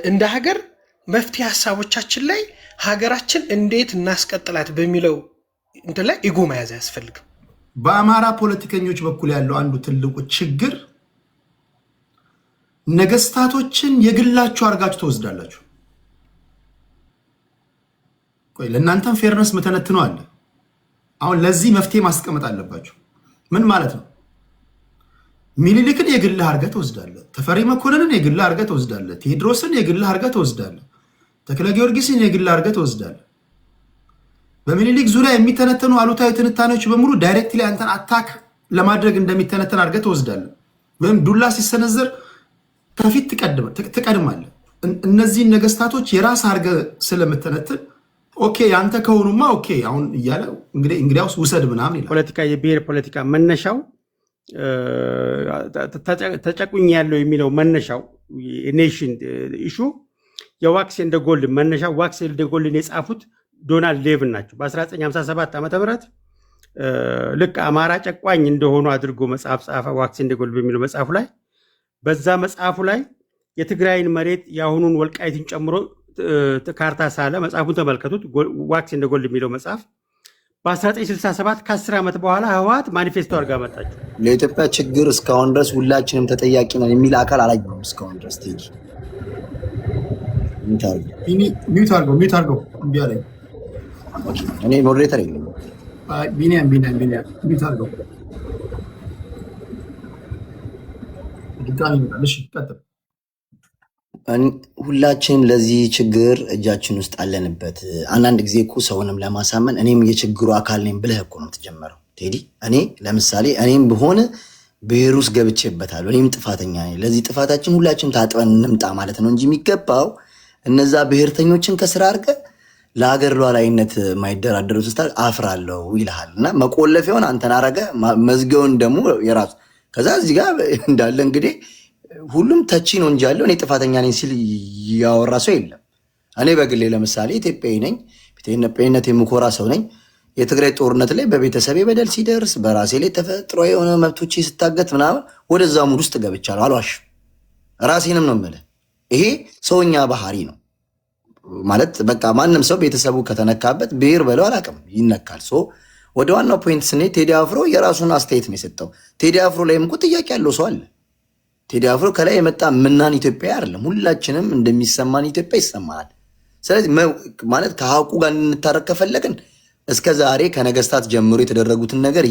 እንደ ሀገር መፍትሄ ሀሳቦቻችን ላይ ሀገራችን እንዴት እናስቀጥላት በሚለው እንትን ላይ ኢጎ መያዝ አያስፈልግም። በአማራ ፖለቲከኞች በኩል ያለው አንዱ ትልቁ ችግር ነገስታቶችን የግላችሁ አድርጋችሁ ተወስዳላችሁ። ቆይ ለእናንተም ፌርነስ መተነትነው አለ። አሁን ለዚህ መፍትሄ ማስቀመጥ አለባችሁ። ምን ማለት ነው? ሚኒሊክን የግልህ አድርገህ ትወስዳለህ። ተፈሪ መኮንንን የግልህ አድርገህ ትወስዳለህ። ቴዎድሮስን የግልህ አድርገህ ትወስዳለህ። ተክለ ጊዮርጊስን የግልህ አድርገህ ትወስዳለህ። በሚኒሊክ ዙሪያ የሚተነተኑ አሉታዊ ትንታኔዎች በሙሉ ዳይሬክትሊ አንተን አታክ ለማድረግ እንደሚተነተን አድርገህ ትወስዳለህ። ወይም ዱላ ሲሰነዘር ከፊት ትቀድማለህ። እነዚህን ነገስታቶች የራስ አድርገህ ስለምተነትን ኦኬ ያንተ ከሆኑማ ኦኬ አሁን እያለ እንግዲያውስ ውሰድ ምናምን ይላል። ፖለቲካ የብሔር ፖለቲካ መነሻው ተጨቁኝ ያለው የሚለው መነሻው ኔሽን ኢሹ የዋክስ ኤንድ ጎልድ መነሻው ዋክስ ኤንድ ጎልድን የጻፉት ዶናልድ ሌቭን ናቸው። በ1957 ዓ.ም ልክ አማራ ጨቋኝ እንደሆኑ አድርጎ መጽሐፍ ጻፈ። ዋክስ ኤንድ ጎልድ በሚለው መጽሐፉ ላይ በዛ መጽሐፉ ላይ የትግራይን መሬት የአሁኑን ወልቃይትን ጨምሮ ካርታ ሳለ መጽሐፉን ተመልከቱት። ዋክስ ኤንድ ጎልድ የሚለው መጽሐፍ በ1967 ከ10 ዓመት በኋላ ህወሓት ማኒፌስቶ አድርጋ መጣችው። ለኢትዮጵያ ችግር እስካሁን ድረስ ሁላችንም ተጠያቂ ነን የሚል አካል አላየሁም እስካሁን ድረስ። ቴዲ ሚዩት አድርገው እምቢ አለኝ። እኔ ሞዴሬተር የለም። ቢኒያም ሚዩት አድርገው ድጋሚ ይመጣል። እሺ ቀጥል። ሁላችንም ለዚህ ችግር እጃችን ውስጥ አለንበት። አንዳንድ ጊዜ እኮ ሰውንም ለማሳመን እኔም የችግሩ አካል ነኝ ብለህ እኮ ነው የምትጀምረው ቴዲ። እኔ ለምሳሌ እኔም በሆነ ብሔር ውስጥ ገብቼበታለሁ፣ እኔም ጥፋተኛ ነኝ። ለዚህ ጥፋታችን ሁላችንም ታጥበን እንምጣ ማለት ነው እንጂ የሚገባው እነዛ ብሔርተኞችን ከስራ አድርገህ ለሀገር ሉዓላዊነት የማይደራደሩ ስታል አፍራለሁ ይልሃል እና መቆለፊያውን አንተን አረገ መዝጊያውን ደግሞ የራሱ ከዛ እዚህ ጋር እንዳለ እንግዲህ ሁሉም ተቺ ነው እንጂ ያለው እኔ ጥፋተኛ ነኝ ሲል ያወራ ሰው የለም። እኔ በግሌ ለምሳሌ ኢትዮጵያዊ ነኝ፣ ኢትዮጵያዊነት የምኮራ ሰው ነኝ። የትግራይ ጦርነት ላይ በቤተሰቤ በደል ሲደርስ በራሴ ላይ ተፈጥሮ የሆነ መብቶቼ ስታገት ምናምን ወደዛ ሙድ ውስጥ ገብቻለሁ። አልዋሽም፣ ራሴንም ነው የምልህ። ይሄ ሰውኛ ባህሪ ነው ማለት በቃ ማንም ሰው ቤተሰቡ ከተነካበት ብሔር በለው አላውቅም ይነካል። ወደ ዋናው ፖይንት ስንሄድ ቴዲ አፍሮ የራሱን አስተያየት ነው የሰጠው። ቴዲ አፍሮ ላይም እኮ ጥያቄ ያለው ሰው አለ። ቴዲ አፍሮ ከላይ የመጣ ምናን ኢትዮጵያ አይደለም። ሁላችንም እንደሚሰማን ኢትዮጵያ ይሰማናል። ስለዚህ ማለት ከሀቁ ጋር እንታረቅ ከፈለግን እስከ ዛሬ ከነገስታት ጀምሮ የተደረጉትን ነገር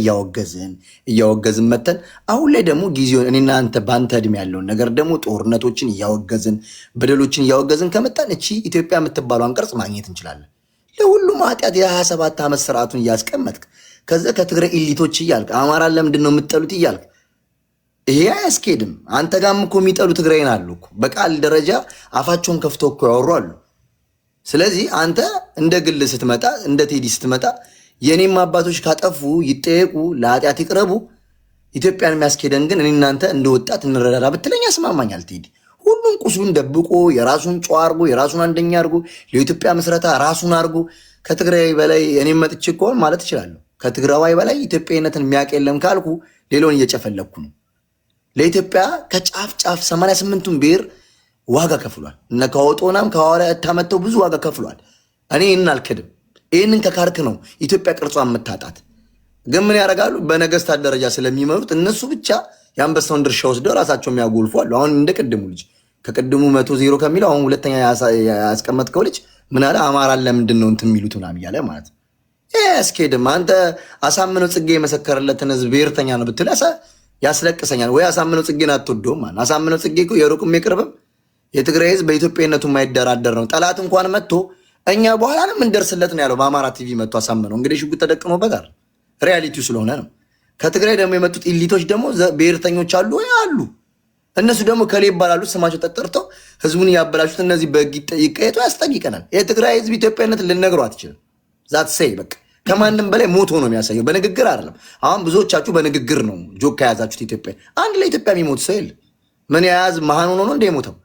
እያወገዝን መተን አሁን ላይ ደግሞ ጊዜውን እኔና አንተ በአንተ እድሜ ያለውን ነገር ደግሞ ጦርነቶችን እያወገዝን በደሎችን እያወገዝን ከመጣን እቺ ኢትዮጵያ የምትባሏን ቅርጽ ማግኘት እንችላለን። ለሁሉም ኃጢአት የ27 ዓመት ስርዓቱን እያስቀመጥክ ከዛ ከትግራይ ኢሊቶች እያልክ አማራን ለምንድን ነው የምትጠሉት እያልክ ይሄ አያስኬድም። አንተ ጋርም እኮ የሚጠሉ ትግራይን አሉ እኮ በቃል ደረጃ አፋቸውን ከፍቶ እኮ ያወሩ አሉ። ስለዚህ አንተ እንደ ግል ስትመጣ እንደ ቴዲ ስትመጣ የኔም አባቶች ካጠፉ ይጠየቁ፣ ለኃጢአት ይቅረቡ፣ ኢትዮጵያን የሚያስኬደን ግን እኔ እናንተ እንደ ወጣት እንረዳዳ ብትለኝ ያስማማኛል። ቴዲ ሁሉም ቁስሉን ደብቆ የራሱን ጨዋ አርጎ የራሱን አንደኛ አርጎ ለኢትዮጵያ ምስረታ ራሱን አርጎ ከትግራይ በላይ እኔም መጥቼ እኮ ማለት እችላለሁ። ከትግራዋይ በላይ ኢትዮጵያዊነትን የሚያውቅ የለም ካልኩ ሌላውን እየጨፈለኩ ነው። ለኢትዮጵያ ከጫፍ ጫፍ 88ቱን ብሔር ዋጋ ከፍሏል። እነ ከወጦናም ከሐዋርያ ታመተው ብዙ ዋጋ ከፍሏል። እኔ ይህንን አልክድም። ይህንን ከካርክ ነው ኢትዮጵያ ቅርጿን የምታጣት። ግን ምን ያደርጋሉ? በነገስታት ደረጃ ስለሚመሩት እነሱ ብቻ የአንበሳውን ድርሻ ወስደው ራሳቸው የሚያጎልፉ አሉ። አሁን እንደ ቅድሙ ልጅ ከቅድሙ 100 ከሚለው አሁን ሁለተኛ ያስቀመጥከው ልጅ ምን አለ? አማራን ለምንድን ነው እንትን የሚሉት ምናምን እያለ ማለት ነው። አያስኬድም። አንተ አሳምነው ጽጌ የመሰከረለትን ህዝብ ብሔርተኛ ነው ብትል ያስለቅሰኛል። ወይ አሳምነው ጽጌን አትወደውም? አሳምነው ጽጌ እኮ የሩቅም የቅርብም የትግራይ ህዝብ በኢትዮጵያነቱ የማይደራደር ነው። ጠላት እንኳን መጥቶ እኛ በኋላ ነው የምንደርስለት ነው ያለው። በአማራ ቲቪ መጥቶ አሳምነው እንግዲህ ሽጉጥ ተደቅኖበታል። ሪያሊቲው ስለሆነ ነው። ከትግራይ ደግሞ የመጡት ኢሊቶች ደግሞ ብሔርተኞች አሉ አሉ። እነሱ ደግሞ ከሌ ይባላሉ። ስማቸው ተጠርተው ህዝቡን እያበላሹት እነዚህ በህግ ይቀየጡ ያስጠይቀናል። የትግራይ ህዝብ ኢትዮጵያነት ልነግረው አትችልም። ዛት ሰይ በቃ ከማንም በላይ ሞቶ ነው የሚያሳየው። በንግግር አይደለም። አሁን ብዙዎቻችሁ በንግግር ነው ጆክ ከያዛችሁት። ኢትዮጵያ አንድ ለኢትዮጵያ የሚሞት ሰው የለ። ምን የያዝ መሃን ሆኖ ነው እንደ የሞተው?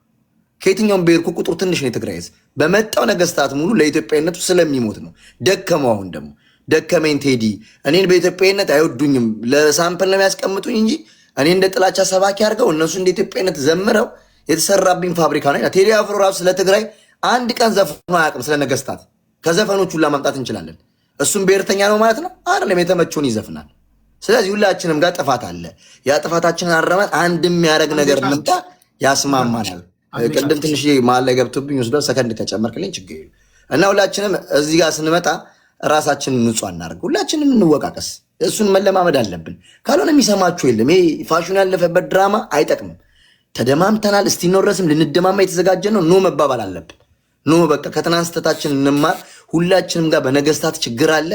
ከየትኛውም ብሔር ቁጥሩ ትንሽ ነው የትግራይ ህዝብ። በመጣው ነገስታት ሙሉ ለኢትዮጵያነቱ ስለሚሞት ነው። ደከመው። አሁን ደግሞ ደከመኝ ቴዲ። እኔን በኢትዮጵያነት አይወዱኝም፣ ለሳምፕል ነው የሚያስቀምጡኝ እንጂ እኔ እንደ ጥላቻ ሰባኪ አድርገው እነሱ እንደ ኢትዮጵያነት ዘምረው የተሰራብኝ ፋብሪካ ነው። ቴዲ አፍሮ ራሱ ስለ ትግራይ አንድ ቀን ዘፍኖ አያውቅም። ስለ ነገስታት ከዘፈኖቹ ሁላ ማምጣት እንችላለን። እሱም ብሔርተኛ ነው ማለት ነው አይደለም፣ የተመቸውን ይዘፍናል። ስለዚህ ሁላችንም ጋር ጥፋት አለ። ያ ጥፋታችንን አረመን አንድ የሚያደርግ ነገር ልምጣ ያስማማናል። ቅድም ትንሽ መሀል ላይ ገብቶብኝ ወስዶ ሰከንድ ከጨመርክልኝ ችግር የለም። እና ሁላችንም እዚህ ጋር ስንመጣ ራሳችንን ንጹህ እናደርግ፣ ሁላችንም እንወቃቀስ። እሱን መለማመድ አለብን። ካልሆነ የሚሰማችሁ የለም። ይሄ ፋሽን ያለፈበት ድራማ አይጠቅምም። ተደማምተናል። እስቲ ኖረስም ልንደማማ የተዘጋጀ ነው። ኖ መባባል አለብን። ኖ በቃ ከትናንት ስህተታችን እንማር። ሁላችንም ጋር በነገስታት ችግር አለ።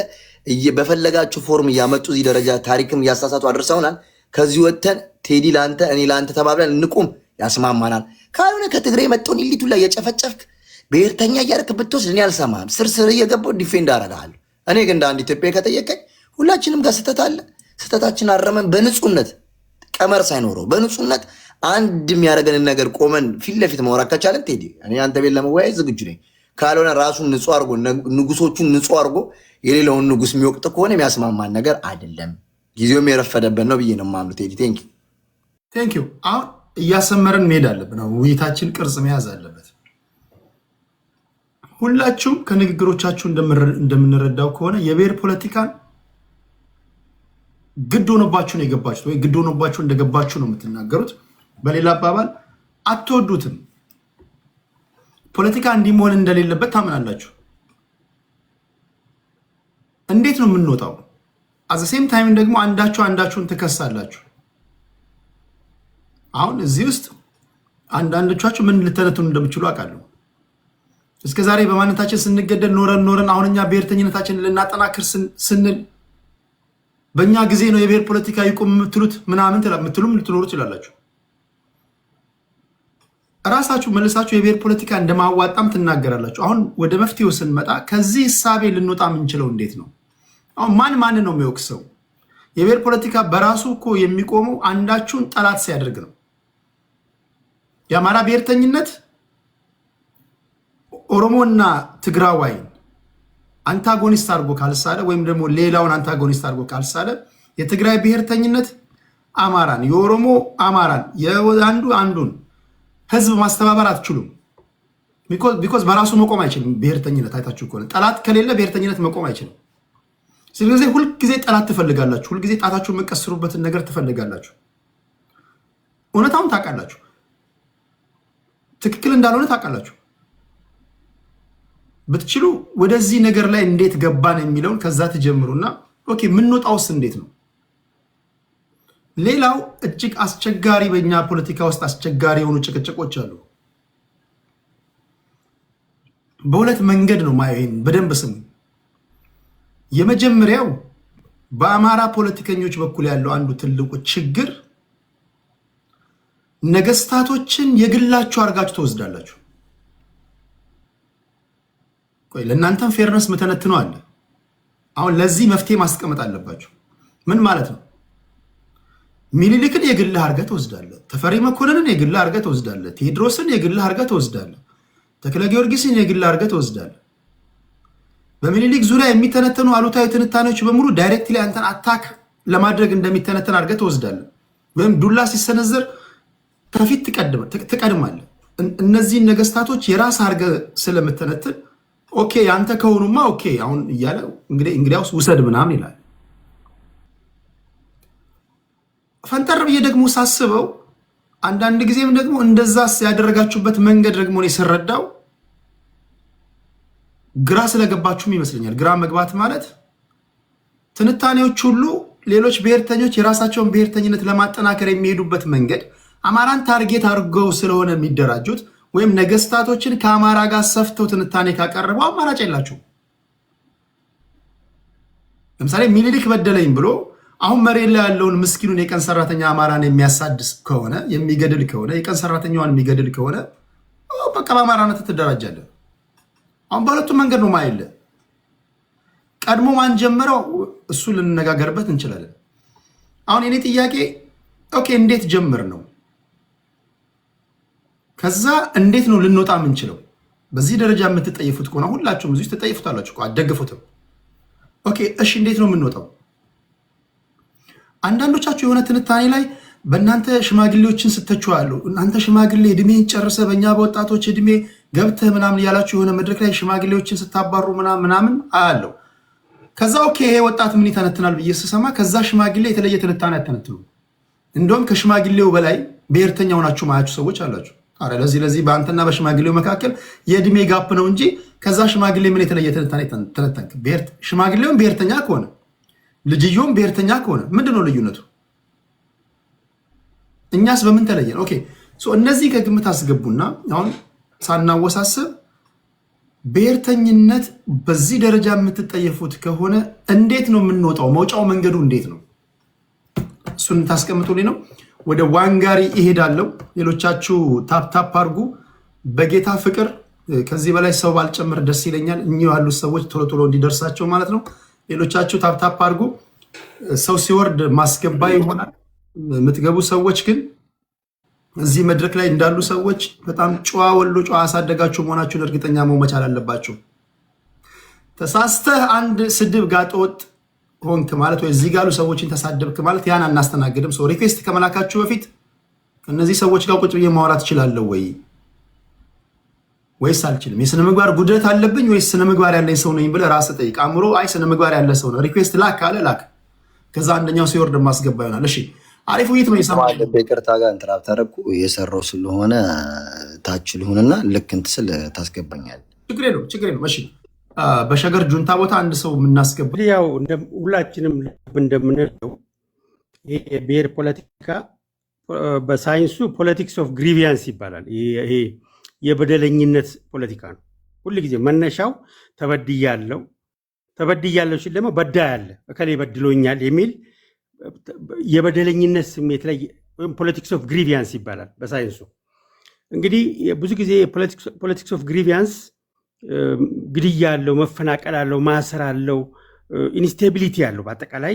በፈለጋችሁ ፎርም እያመጡ እዚህ ደረጃ ታሪክም እያሳሳቱ አድርሰውናል። ከዚህ ወጥተን ቴዲ ለአንተ እኔ ለአንተ ተባብለን እንቁም፣ ያስማማናል። ካልሆነ ከትግራይ የመጣውን ኢሊቱ ላይ የጨፈጨፍክ ብሔርተኛ እያደረክ ብትወስድ እኔ አልሰማህም። ስርስር እየገባሁ ዲፌንድ አደርግሃለሁ። እኔ ግን እንደ አንድ ኢትዮጵያ ከጠየቀኝ ሁላችንም ጋር ስህተት አለ። ስህተታችን አረመን በንጹህነት ቀመር ሳይኖረው በንጹህነት አንድ የሚያደርገንን ነገር ቆመን ፊት ለፊት ማውራት ከቻለን ቴዲ እኔ አንተ ቤት ለመወያየት ዝግጁ ነኝ። ካልሆነ ራሱን ንጹህ አድርጎ ንጉሶቹን ንጹህ አድርጎ የሌላውን ንጉስ የሚወቅጥ ከሆነ የሚያስማማን ነገር አይደለም። ጊዜውም የረፈደበት ነው ብዬ ነው የማምነው። ቴዲ ቴንክ ዩ። አሁን እያሰመርን መሄድ አለብን። ውይይታችን ቅርጽ መያዝ አለበት። ሁላችሁም ከንግግሮቻችሁ እንደምንረዳው ከሆነ የብሔር ፖለቲካን ግድ ሆኖባችሁ ነው የገባችሁት፣ ወይ ግድ ሆኖባችሁ እንደገባችሁ ነው የምትናገሩት። በሌላ አባባል አትወዱትም። ፖለቲካ እንዲህ መሆን እንደሌለበት ታምናላችሁ። እንዴት ነው የምንወጣው? አዘሴም ታይም ደግሞ አንዳችሁን ትከሳላችሁ። አሁን እዚህ ውስጥ አንዳንዶቻችሁ ምን ልተነትኑ እንደምችሉ አውቃለሁ። እስከ ዛሬ በማንነታችን ስንገደል ኖረን አሁን እኛ ብሔርተኝነታችንን ልናጠናክር ስንል በእኛ ጊዜ ነው የብሔር ፖለቲካ ይቁም የምትሉት ምናምን የምትሉም ልትኖሩ ትችላላችሁ። ራሳችሁ መልሳችሁ የብሔር ፖለቲካ እንደማዋጣም ትናገራላችሁ። አሁን ወደ መፍትሄው ስንመጣ ከዚህ እሳቤ ልንወጣ የምንችለው እንዴት ነው? አሁን ማን ነው የሚወቅሰው? የብሔር ፖለቲካ በራሱ እኮ የሚቆመው አንዳችሁን ጠላት ሲያደርግ ነው። የአማራ ብሔርተኝነት ኦሮሞና ትግራዋይን አንታጎኒስት አድርጎ ካልሳለ ወይም ደግሞ ሌላውን አንታጎኒስት አድርጎ ካልሳለ፣ የትግራይ ብሔርተኝነት አማራን፣ የኦሮሞ አማራን፣ አንዱን ህዝብ ማስተባበር አትችሉም። ቢኮዝ በራሱ መቆም አይችልም። ብሔርተኝነት አይታችሁ ከሆነ ጠላት ከሌለ ብሔርተኝነት መቆም አይችልም። ስለዚህ ሁልጊዜ ጠላት ትፈልጋላችሁ። ሁልጊዜ ጣታችሁ የምትቀስሩበትን ነገር ትፈልጋላችሁ። እውነታውን ታውቃላችሁ፣ ትክክል እንዳልሆነ ታውቃላችሁ። ብትችሉ ወደዚህ ነገር ላይ እንዴት ገባን የሚለውን ከዛ ትጀምሩና ኦኬ የምንወጣውስ እንዴት ነው? ሌላው እጅግ አስቸጋሪ በእኛ ፖለቲካ ውስጥ አስቸጋሪ የሆኑ ጭቅጭቆች አሉ። በሁለት መንገድ ነው ማየው። ይሄን በደንብ ስሙ። የመጀመሪያው በአማራ ፖለቲከኞች በኩል ያለው አንዱ ትልቁ ችግር ነገስታቶችን የግላችሁ አድርጋችሁ ትወስዳላችሁ። ቆይ ለእናንተም ፌርነስ መተነትነው አለ። አሁን ለዚህ መፍትሄ ማስቀመጥ አለባችሁ። ምን ማለት ነው? ሚኒሊክን የግልህ አድርገህ ትወስዳለህ። ተፈሪ መኮንንን የግልህ አድርገህ ትወስዳለህ። ቴዎድሮስን የግልህ አድርገህ ትወስዳለህ። ተክለ ጊዮርጊስን የግልህ አድርገህ ትወስዳለህ። በሚኒሊክ ዙሪያ የሚተነተኑ አሉታዊ ትንታኔዎች በሙሉ ዳይሬክትሊ አንተን አታክ ለማድረግ እንደሚተነተን አድርገህ ትወስዳለህ። ወይም ዱላ ሲሰነዘር ከፊት ትቀድማለህ። እነዚህን ነገስታቶች የራስ አድርገህ ስለምተነትን ኦኬ ያንተ ከሆኑማ ኦኬ አሁን እያለ እንግዲያውስ ውሰድ ምናምን ይላል። ፈንጠር ብዬ ደግሞ ሳስበው አንዳንድ ጊዜም ደግሞ እንደዛስ ያደረጋችሁበት መንገድ ደግሞ እኔ ስረዳው ግራ ስለገባችሁም ይመስለኛል። ግራ መግባት ማለት ትንታኔዎች ሁሉ ሌሎች ብሔርተኞች የራሳቸውን ብሔርተኝነት ለማጠናከር የሚሄዱበት መንገድ አማራን ታርጌት አድርገው ስለሆነ የሚደራጁት ወይም ነገስታቶችን ከአማራ ጋር ሰፍተው ትንታኔ ካቀረበው አማራጭ የላቸው። ለምሳሌ ሚኒሊክ በደለኝ ብሎ አሁን መሬት ላይ ያለውን ምስኪኑን የቀን ሰራተኛ አማራን የሚያሳድስ ከሆነ የሚገድል ከሆነ የቀን ሰራተኛዋን የሚገድል ከሆነ በቃ በአማራነት ትደራጃለህ። አሁን በሁለቱም መንገድ ነው ማይለ ቀድሞ ማን ጀመረው እሱ ልንነጋገርበት እንችላለን። አሁን የኔ ጥያቄ ኦኬ እንዴት ጀምር ነው? ከዛ እንዴት ነው ልንወጣ የምንችለው? በዚህ ደረጃ የምትጠይፉት ከሆነ ሁላችሁም እዚህ ትጠይፉታላችሁ እኮ አትደግፉትም። ኦኬ እሺ እንዴት ነው የምንወጣው? አንዳንዶቻችሁ የሆነ ትንታኔ ላይ በእናንተ ሽማግሌዎችን ስተችዋለሁ። እናንተ ሽማግሌ እድሜ ጨርሰ በእኛ በወጣቶች እድሜ ገብተህ ምናምን ያላችሁ የሆነ መድረክ ላይ ሽማግሌዎችን ስታባሩ ምናምን አያለው። ከዛ ኦኬ ይሄ ወጣት ምን ይተነትናል ብዬ ስሰማ ከዛ ሽማግሌ የተለየ ትንታኔ አተነትኑ። እንደውም ከሽማግሌው በላይ ብሔርተኛ ሆናችሁ ማያችሁ ሰዎች አላችሁ። አረ ለዚህ በአንተና በሽማግሌው መካከል የእድሜ ጋፕ ነው እንጂ ከዛ ሽማግሌ ምን የተለየ ትንታኔ ተነተንክ? ሽማግሌውን ብሔርተኛ ከሆነ ልጅየውም ብሔርተኛ ከሆነ ምንድነው ልዩነቱ? እኛስ በምን ተለየን? ኦኬ እነዚህ ከግምት አስገቡና አሁን ሳናወሳስብ ብሔርተኝነት በዚህ ደረጃ የምትጠየፉት ከሆነ እንዴት ነው የምንወጣው? መውጫው መንገዱ እንዴት ነው? እሱን ታስቀምጡልኝ ነው። ወደ ዋንጋሪ ይሄዳለው። ሌሎቻችሁ ታፕ አድርጉ። በጌታ ፍቅር ከዚህ በላይ ሰው ባልጨምር ደስ ይለኛል። እኚህ ያሉት ሰዎች ቶሎ እንዲደርሳቸው ማለት ነው። ሌሎቻችሁ ታፕ አድርጉ። ሰው ሲወርድ ማስገባ ይሆናል። የምትገቡ ሰዎች ግን እዚህ መድረክ ላይ እንዳሉ ሰዎች በጣም ጨዋ ወሎ ጨዋ አሳደጋችሁ መሆናችሁን እርግጠኛ መሆን መቻል አለባችሁ። ተሳስተህ አንድ ስድብ ጋጠወጥ ሆንክ ማለት ወይ እዚህ ጋሉ ሰዎችን ተሳደብክ ማለት ያን አናስተናግድም። ሰው ሪኩዌስት ከመላካችሁ በፊት ከነዚህ ሰዎች ጋር ቁጭ ብዬ ማውራት እችላለሁ ወይስ አልችልም? የስነ ምግባር ጉድለት አለብኝ ወይስ ስነ ምግባር ያለኝ ሰው ነኝ ብለህ ራስህ ጠይቅ። አእምሮ አይ ስነ ምግባር ያለ ሰው ነው ሪኩዌስት ላክ ካለ ላክ። ከዛ አንደኛው ሲወርድ ማስገባ ይሆናል። እሺ አሪፍ ውይይት ነው። ይሰማል። በይቅርታ ጋር እንትራብ ታረኩ የሰራው ስለሆነ ታች ልሁንና ልክ እንት ስል ታስገባኛል። ችግር የለውም። እሺ በሸገር ጁንታ ቦታ አንድ ሰው የምናስገባ ያው ሁላችንም እንደምንለው ይሄ የብሔር ፖለቲካ በሳይንሱ ፖለቲክስ ኦፍ ግሪቪያንስ ይባላል። ይሄ የበደለኝነት ፖለቲካ ነው። ሁልጊዜ መነሻው ተበድያለሁ ሲል ደግሞ በዳይ አለ እከሌ በድሎኛል የሚል የበደለኝነት ስሜት ላይ ወይም ፖለቲክስ ኦፍ ግሪቪያንስ ይባላል በሳይንሱ። እንግዲህ ብዙ ጊዜ ፖለቲክስ ኦፍ ግሪቪያንስ ግድያ አለው፣ መፈናቀል አለው፣ ማሰር አለው፣ ኢንስቴቢሊቲ አለው፣ በአጠቃላይ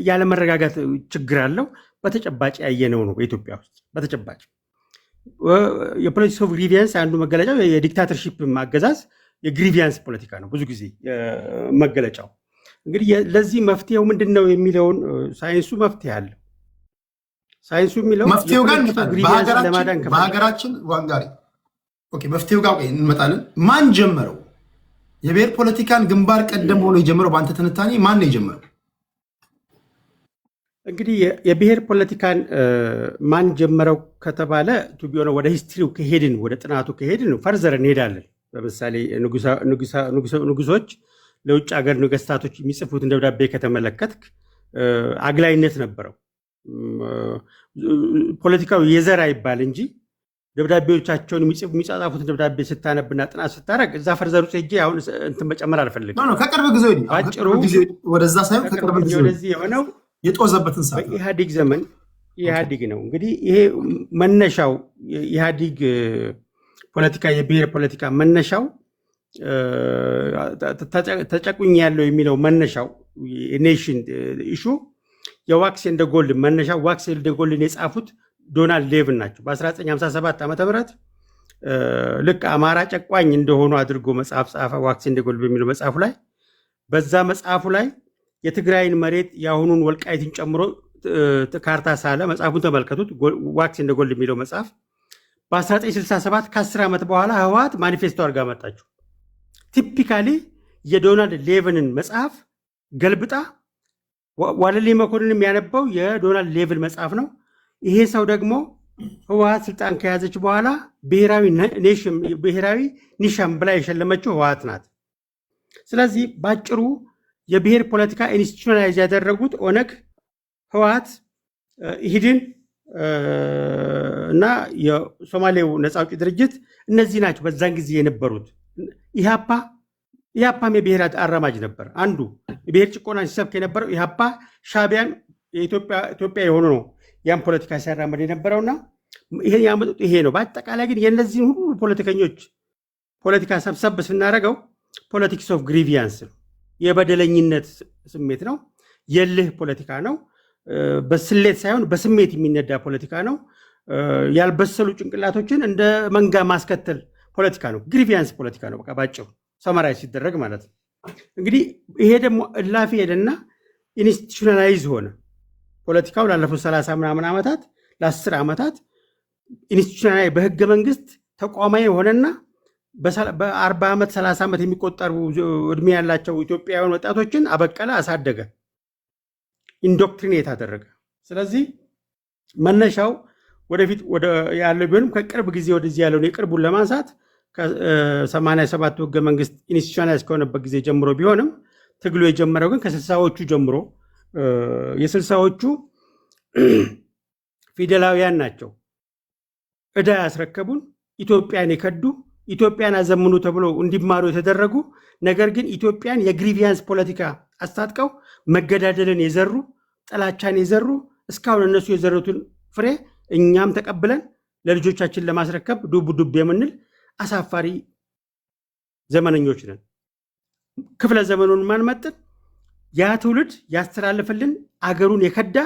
ያለመረጋጋት ችግር አለው። በተጨባጭ ያየነው ነው በኢትዮጵያ ውስጥ በተጨባጭ የፖለቲክስ ኦፍ ግሪቪያንስ አንዱ መገለጫው የዲክታተርሺፕ አገዛዝ የግሪቪያንስ ፖለቲካ ነው ብዙ ጊዜ መገለጫው። እንግዲህ ለዚህ መፍትሄው ምንድን ነው የሚለውን ሳይንሱ መፍትሄ አለ። ሳይንሱ የሚለው መፍትሄው ጋር በሀገራችን ዋንጋሪ መፍትሄው ጋር እንመጣለን። ማን ጀመረው? የብሔር ፖለቲካን ግንባር ቀደም ሆኖ የጀመረው በአንተ ትንታኔ ማን ነው የጀመረው? እንግዲህ የብሔር ፖለቲካን ማን ጀመረው ከተባለ ቱቢሆነ ወደ ሂስትሪው ከሄድን ወደ ጥናቱ ከሄድን ፈርዘር እንሄዳለን። ለምሳሌ ንጉሶች ለውጭ ሀገር ነገስታቶች የሚጽፉትን ደብዳቤ ከተመለከትክ አግላይነት ነበረው። ፖለቲካው የዘር አይባል እንጂ ደብዳቤዎቻቸውን የሚጻጻፉትን ደብዳቤ ስታነብና ጥናት ስታረግ እዛ ፈርዘሩ ሄጄ አሁን እንትን መጨመር አልፈልግም። ከቅርብ ጊዜ ወደዛ ሳይሆን ከቅርብ ጊዜ ወደዚህ የሆነው የጦዘበትን ሰዓት በኢህአዲግ ዘመን ኢህአዲግ ነው። እንግዲህ ይሄ መነሻው የኢህአዲግ ፖለቲካ የብሔር ፖለቲካ መነሻው ተጨቁኝ ያለው የሚለው መነሻው ኔሽን ኢሹ የዋክስ ኤንድ ጎልድ መነሻው ዋክስ ኤንድ ጎልድን የጻፉት ዶናልድ ሌቭን ናቸው። በ1957 ዓ.ም ልክ አማራ ጨቋኝ እንደሆኑ አድርጎ መጽሐፍ ጻፈ። ዋክስ ኤንድ ጎልድ በሚለው መጽሐፉ ላይ በዛ መጽሐፉ ላይ የትግራይን መሬት የአሁኑን ወልቃይትን ጨምሮ ካርታ ሳለ መጽሐፉን ተመልከቱት። ዋክስ ኤንድ ጎልድ የሚለው መጽሐፍ በ1967 ከ10 ዓመት በኋላ ህወሓት ማኒፌስቶ አድርጋ መጣችሁ። ቲፒካሊ የዶናልድ ሌቭንን መጽሐፍ ገልብጣ ዋለልይ መኮንንም ያነበው የዶናልድ ሌቭን መጽሐፍ ነው። ይሄ ሰው ደግሞ ህወሓት ስልጣን ከያዘች በኋላ ብሔራዊ ኒሻን ብላ የሸለመችው ህወሓት ናት። ስለዚህ ባጭሩ የብሔር ፖለቲካ ኢንስቲቱሽናላይዝ ያደረጉት ኦነግ፣ ህወሓት፣ ኢህድን እና የሶማሌው ነፃ አውጪ ድርጅት እነዚህ ናቸው በዛን ጊዜ የነበሩት። ኢህአፓም የብሔር አራማጅ ነበር። አንዱ የብሔር ጭቆና ሲሰብክ የነበረው ኢህአፓ ሻዕቢያን ኢትዮጵያ የሆኑ ነው ያን ፖለቲካ ሲያራመድ የነበረውና ይሄን ያመጡት ይሄ ነው። በአጠቃላይ ግን የእነዚህን ሁሉ ፖለቲከኞች ፖለቲካ ሰብሰብ ስናደርገው ፖለቲክስ ኦፍ ግሪቪያንስ ነው። የበደለኝነት ስሜት ነው። የልህ ፖለቲካ ነው። በስሌት ሳይሆን በስሜት የሚነዳ ፖለቲካ ነው። ያልበሰሉ ጭንቅላቶችን እንደ መንጋ ማስከተል ፖለቲካ ነው። ግሪቪያንስ ፖለቲካ ነው። በቃ ባጭሩ ሰመራይ ሲደረግ ማለት ነው። እንግዲህ ይሄ ደግሞ እላፊ ሄደና ኢንስቲቱሽናላይዝ ሆነ። ፖለቲካው ላለፉት 30 ምናምን ዓመታት ለ10 ዓመታት ኢንስቲትዩሽናል በህገ መንግስት ተቋማዊ የሆነና በ40 ዓመት 30 ዓመት የሚቆጠሩ እድሜ ያላቸው ኢትዮጵያውያን ወጣቶችን አበቀለ፣ አሳደገ፣ ኢንዶክትሪኔት አደረገ። ስለዚህ መነሻው ወደፊት ያለው ቢሆንም ከቅርብ ጊዜ ወደዚህ ያለውን የቅርቡን ለማንሳት ከ87 ህገ መንግስት ኢንስቲትዩሽናላይዝ ከሆነበት ጊዜ ጀምሮ ቢሆንም ትግሉ የጀመረው ግን ከ60ዎቹ ጀምሮ የ60ዎቹ ፊደላውያን ናቸው ዕዳ ያስረከቡን፣ ኢትዮጵያን የከዱ፣ ኢትዮጵያን አዘምኑ ተብሎ እንዲማሩ የተደረጉ ነገር ግን ኢትዮጵያን የግሪቪያንስ ፖለቲካ አስታጥቀው መገዳደልን የዘሩ፣ ጥላቻን የዘሩ እስካሁን እነሱ የዘሩትን ፍሬ እኛም ተቀብለን ለልጆቻችን ለማስረከብ ዱብ ዱብ የምንል አሳፋሪ ዘመነኞች ነን። ክፍለ ዘመኑን ማንመጥን ያ ትውልድ ያስተላልፍልን አገሩን የከዳ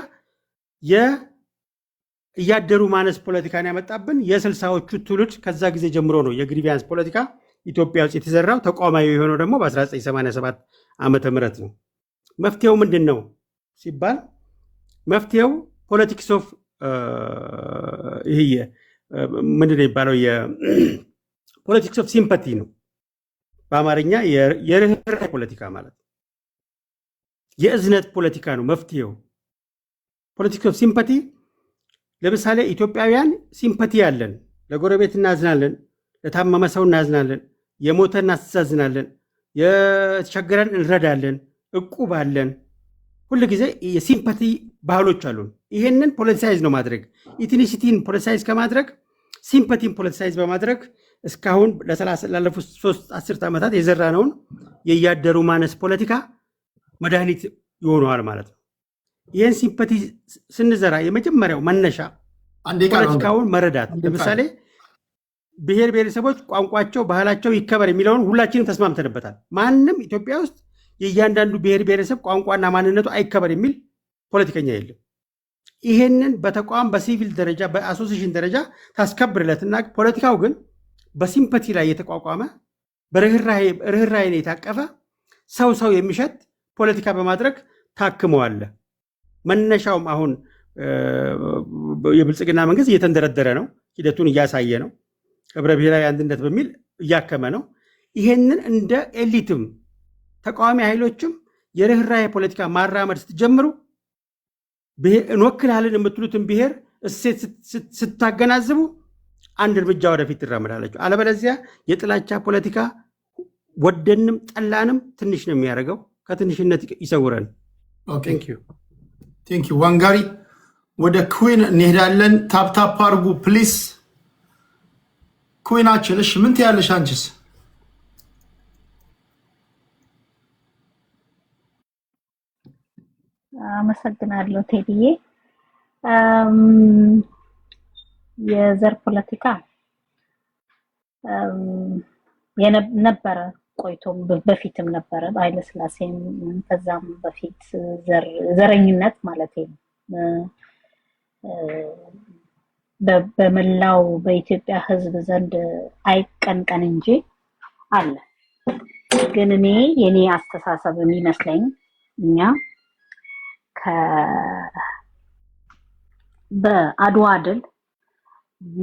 እያደሩ ማነስ ፖለቲካን ያመጣብን የ60ዎቹ ትውልድ ከዛ ጊዜ ጀምሮ ነው የግሪቪያንስ ፖለቲካ ኢትዮጵያ ውስጥ የተዘራው። ተቋማዊ የሆነው ደግሞ በ1987 ዓመተ ምህረት ነው። መፍትሄው ምንድን ነው ሲባል መፍትሄው ፖለቲክስ ኦፍ ይሄ ምንድን ነው የሚባለው የፖለቲክስ ኦፍ ሲምፓቲ ነው። በአማርኛ የርህራሄ ፖለቲካ ማለት የእዝነት ፖለቲካ ነው መፍትሄው። ፖለቲክስ ኦፍ ሲምፓቲ ለምሳሌ ኢትዮጵያውያን ሲምፓቲ ያለን፣ ለጎረቤት እናዝናለን፣ ለታመመ ሰው እናዝናለን፣ የሞተ እናስተዛዝናለን፣ የተቸገረን እንረዳለን፣ እቁብ አለን። ሁሉ ጊዜ የሲምፓቲ ባህሎች አሉን። ይሄንን ፖለቲሳይዝ ነው ማድረግ። ኢትኒሲቲን ፖለቲሳይዝ ከማድረግ ሲምፓቲን ፖለቲሳይዝ በማድረግ እስካሁን ላለፉት 3 ዓመታት የዘራነውን የያደሩ ማነስ ፖለቲካ መድኃኒት ይሆነዋል ማለት ነው። ይህን ሲምፓቲ ስንዘራ የመጀመሪያው መነሻ ፖለቲካውን መረዳት። ለምሳሌ ብሔር ብሔረሰቦች ቋንቋቸው፣ ባህላቸው ይከበር የሚለውን ሁላችንም ተስማምተንበታል። ማንም ኢትዮጵያ ውስጥ የእያንዳንዱ ብሔር ብሔረሰብ ቋንቋና ማንነቱ አይከበር የሚል ፖለቲከኛ የለም። ይሄንን በተቋም በሲቪል ደረጃ በአሶሲሽን ደረጃ ታስከብርለትና ፖለቲካው ግን በሲምፓቲ ላይ የተቋቋመ በርህራሄን የታቀፈ ሰው የሚሸት ፖለቲካ በማድረግ ታክመዋል። መነሻውም አሁን የብልጽግና መንግስት እየተንደረደረ ነው፣ ሂደቱን እያሳየ ነው፣ ህብረ ብሔራዊ አንድነት በሚል እያከመ ነው። ይሄንን እንደ ኤሊትም ተቃዋሚ ኃይሎችም የርህራሄ ፖለቲካ ማራመድ ስትጀምሩ እንወክልሃለን የምትሉትን ብሔር እሴት ስታገናዝቡ አንድ እርምጃ ወደፊት ትራመዳላችሁ። አለበለዚያ የጥላቻ ፖለቲካ ወደንም ጠላንም ትንሽ ነው የሚያደርገው። ከትንሽነት ይሰውረን። ቴንክ ዩ ዋንጋሪ። ወደ ኩዊን እንሄዳለን። ታፕታፕ አርጉ ፕሊስ። ኩዊናችን እሺ፣ ምን ትያለሽ አንቺስ? አመሰግናለሁ ቴዲዬ። የዘር ፖለቲካ ነበረ፣ ቆይቶም በፊትም ነበረ በኃይለ ሥላሴም ከዛም በፊት ዘረኝነት ማለት ነው በመላው በኢትዮጵያ ሕዝብ ዘንድ አይቀንቀን እንጂ አለ። ግን የኔ አስተሳሰብ የሚመስለኝ እኛ በአድዋ ድል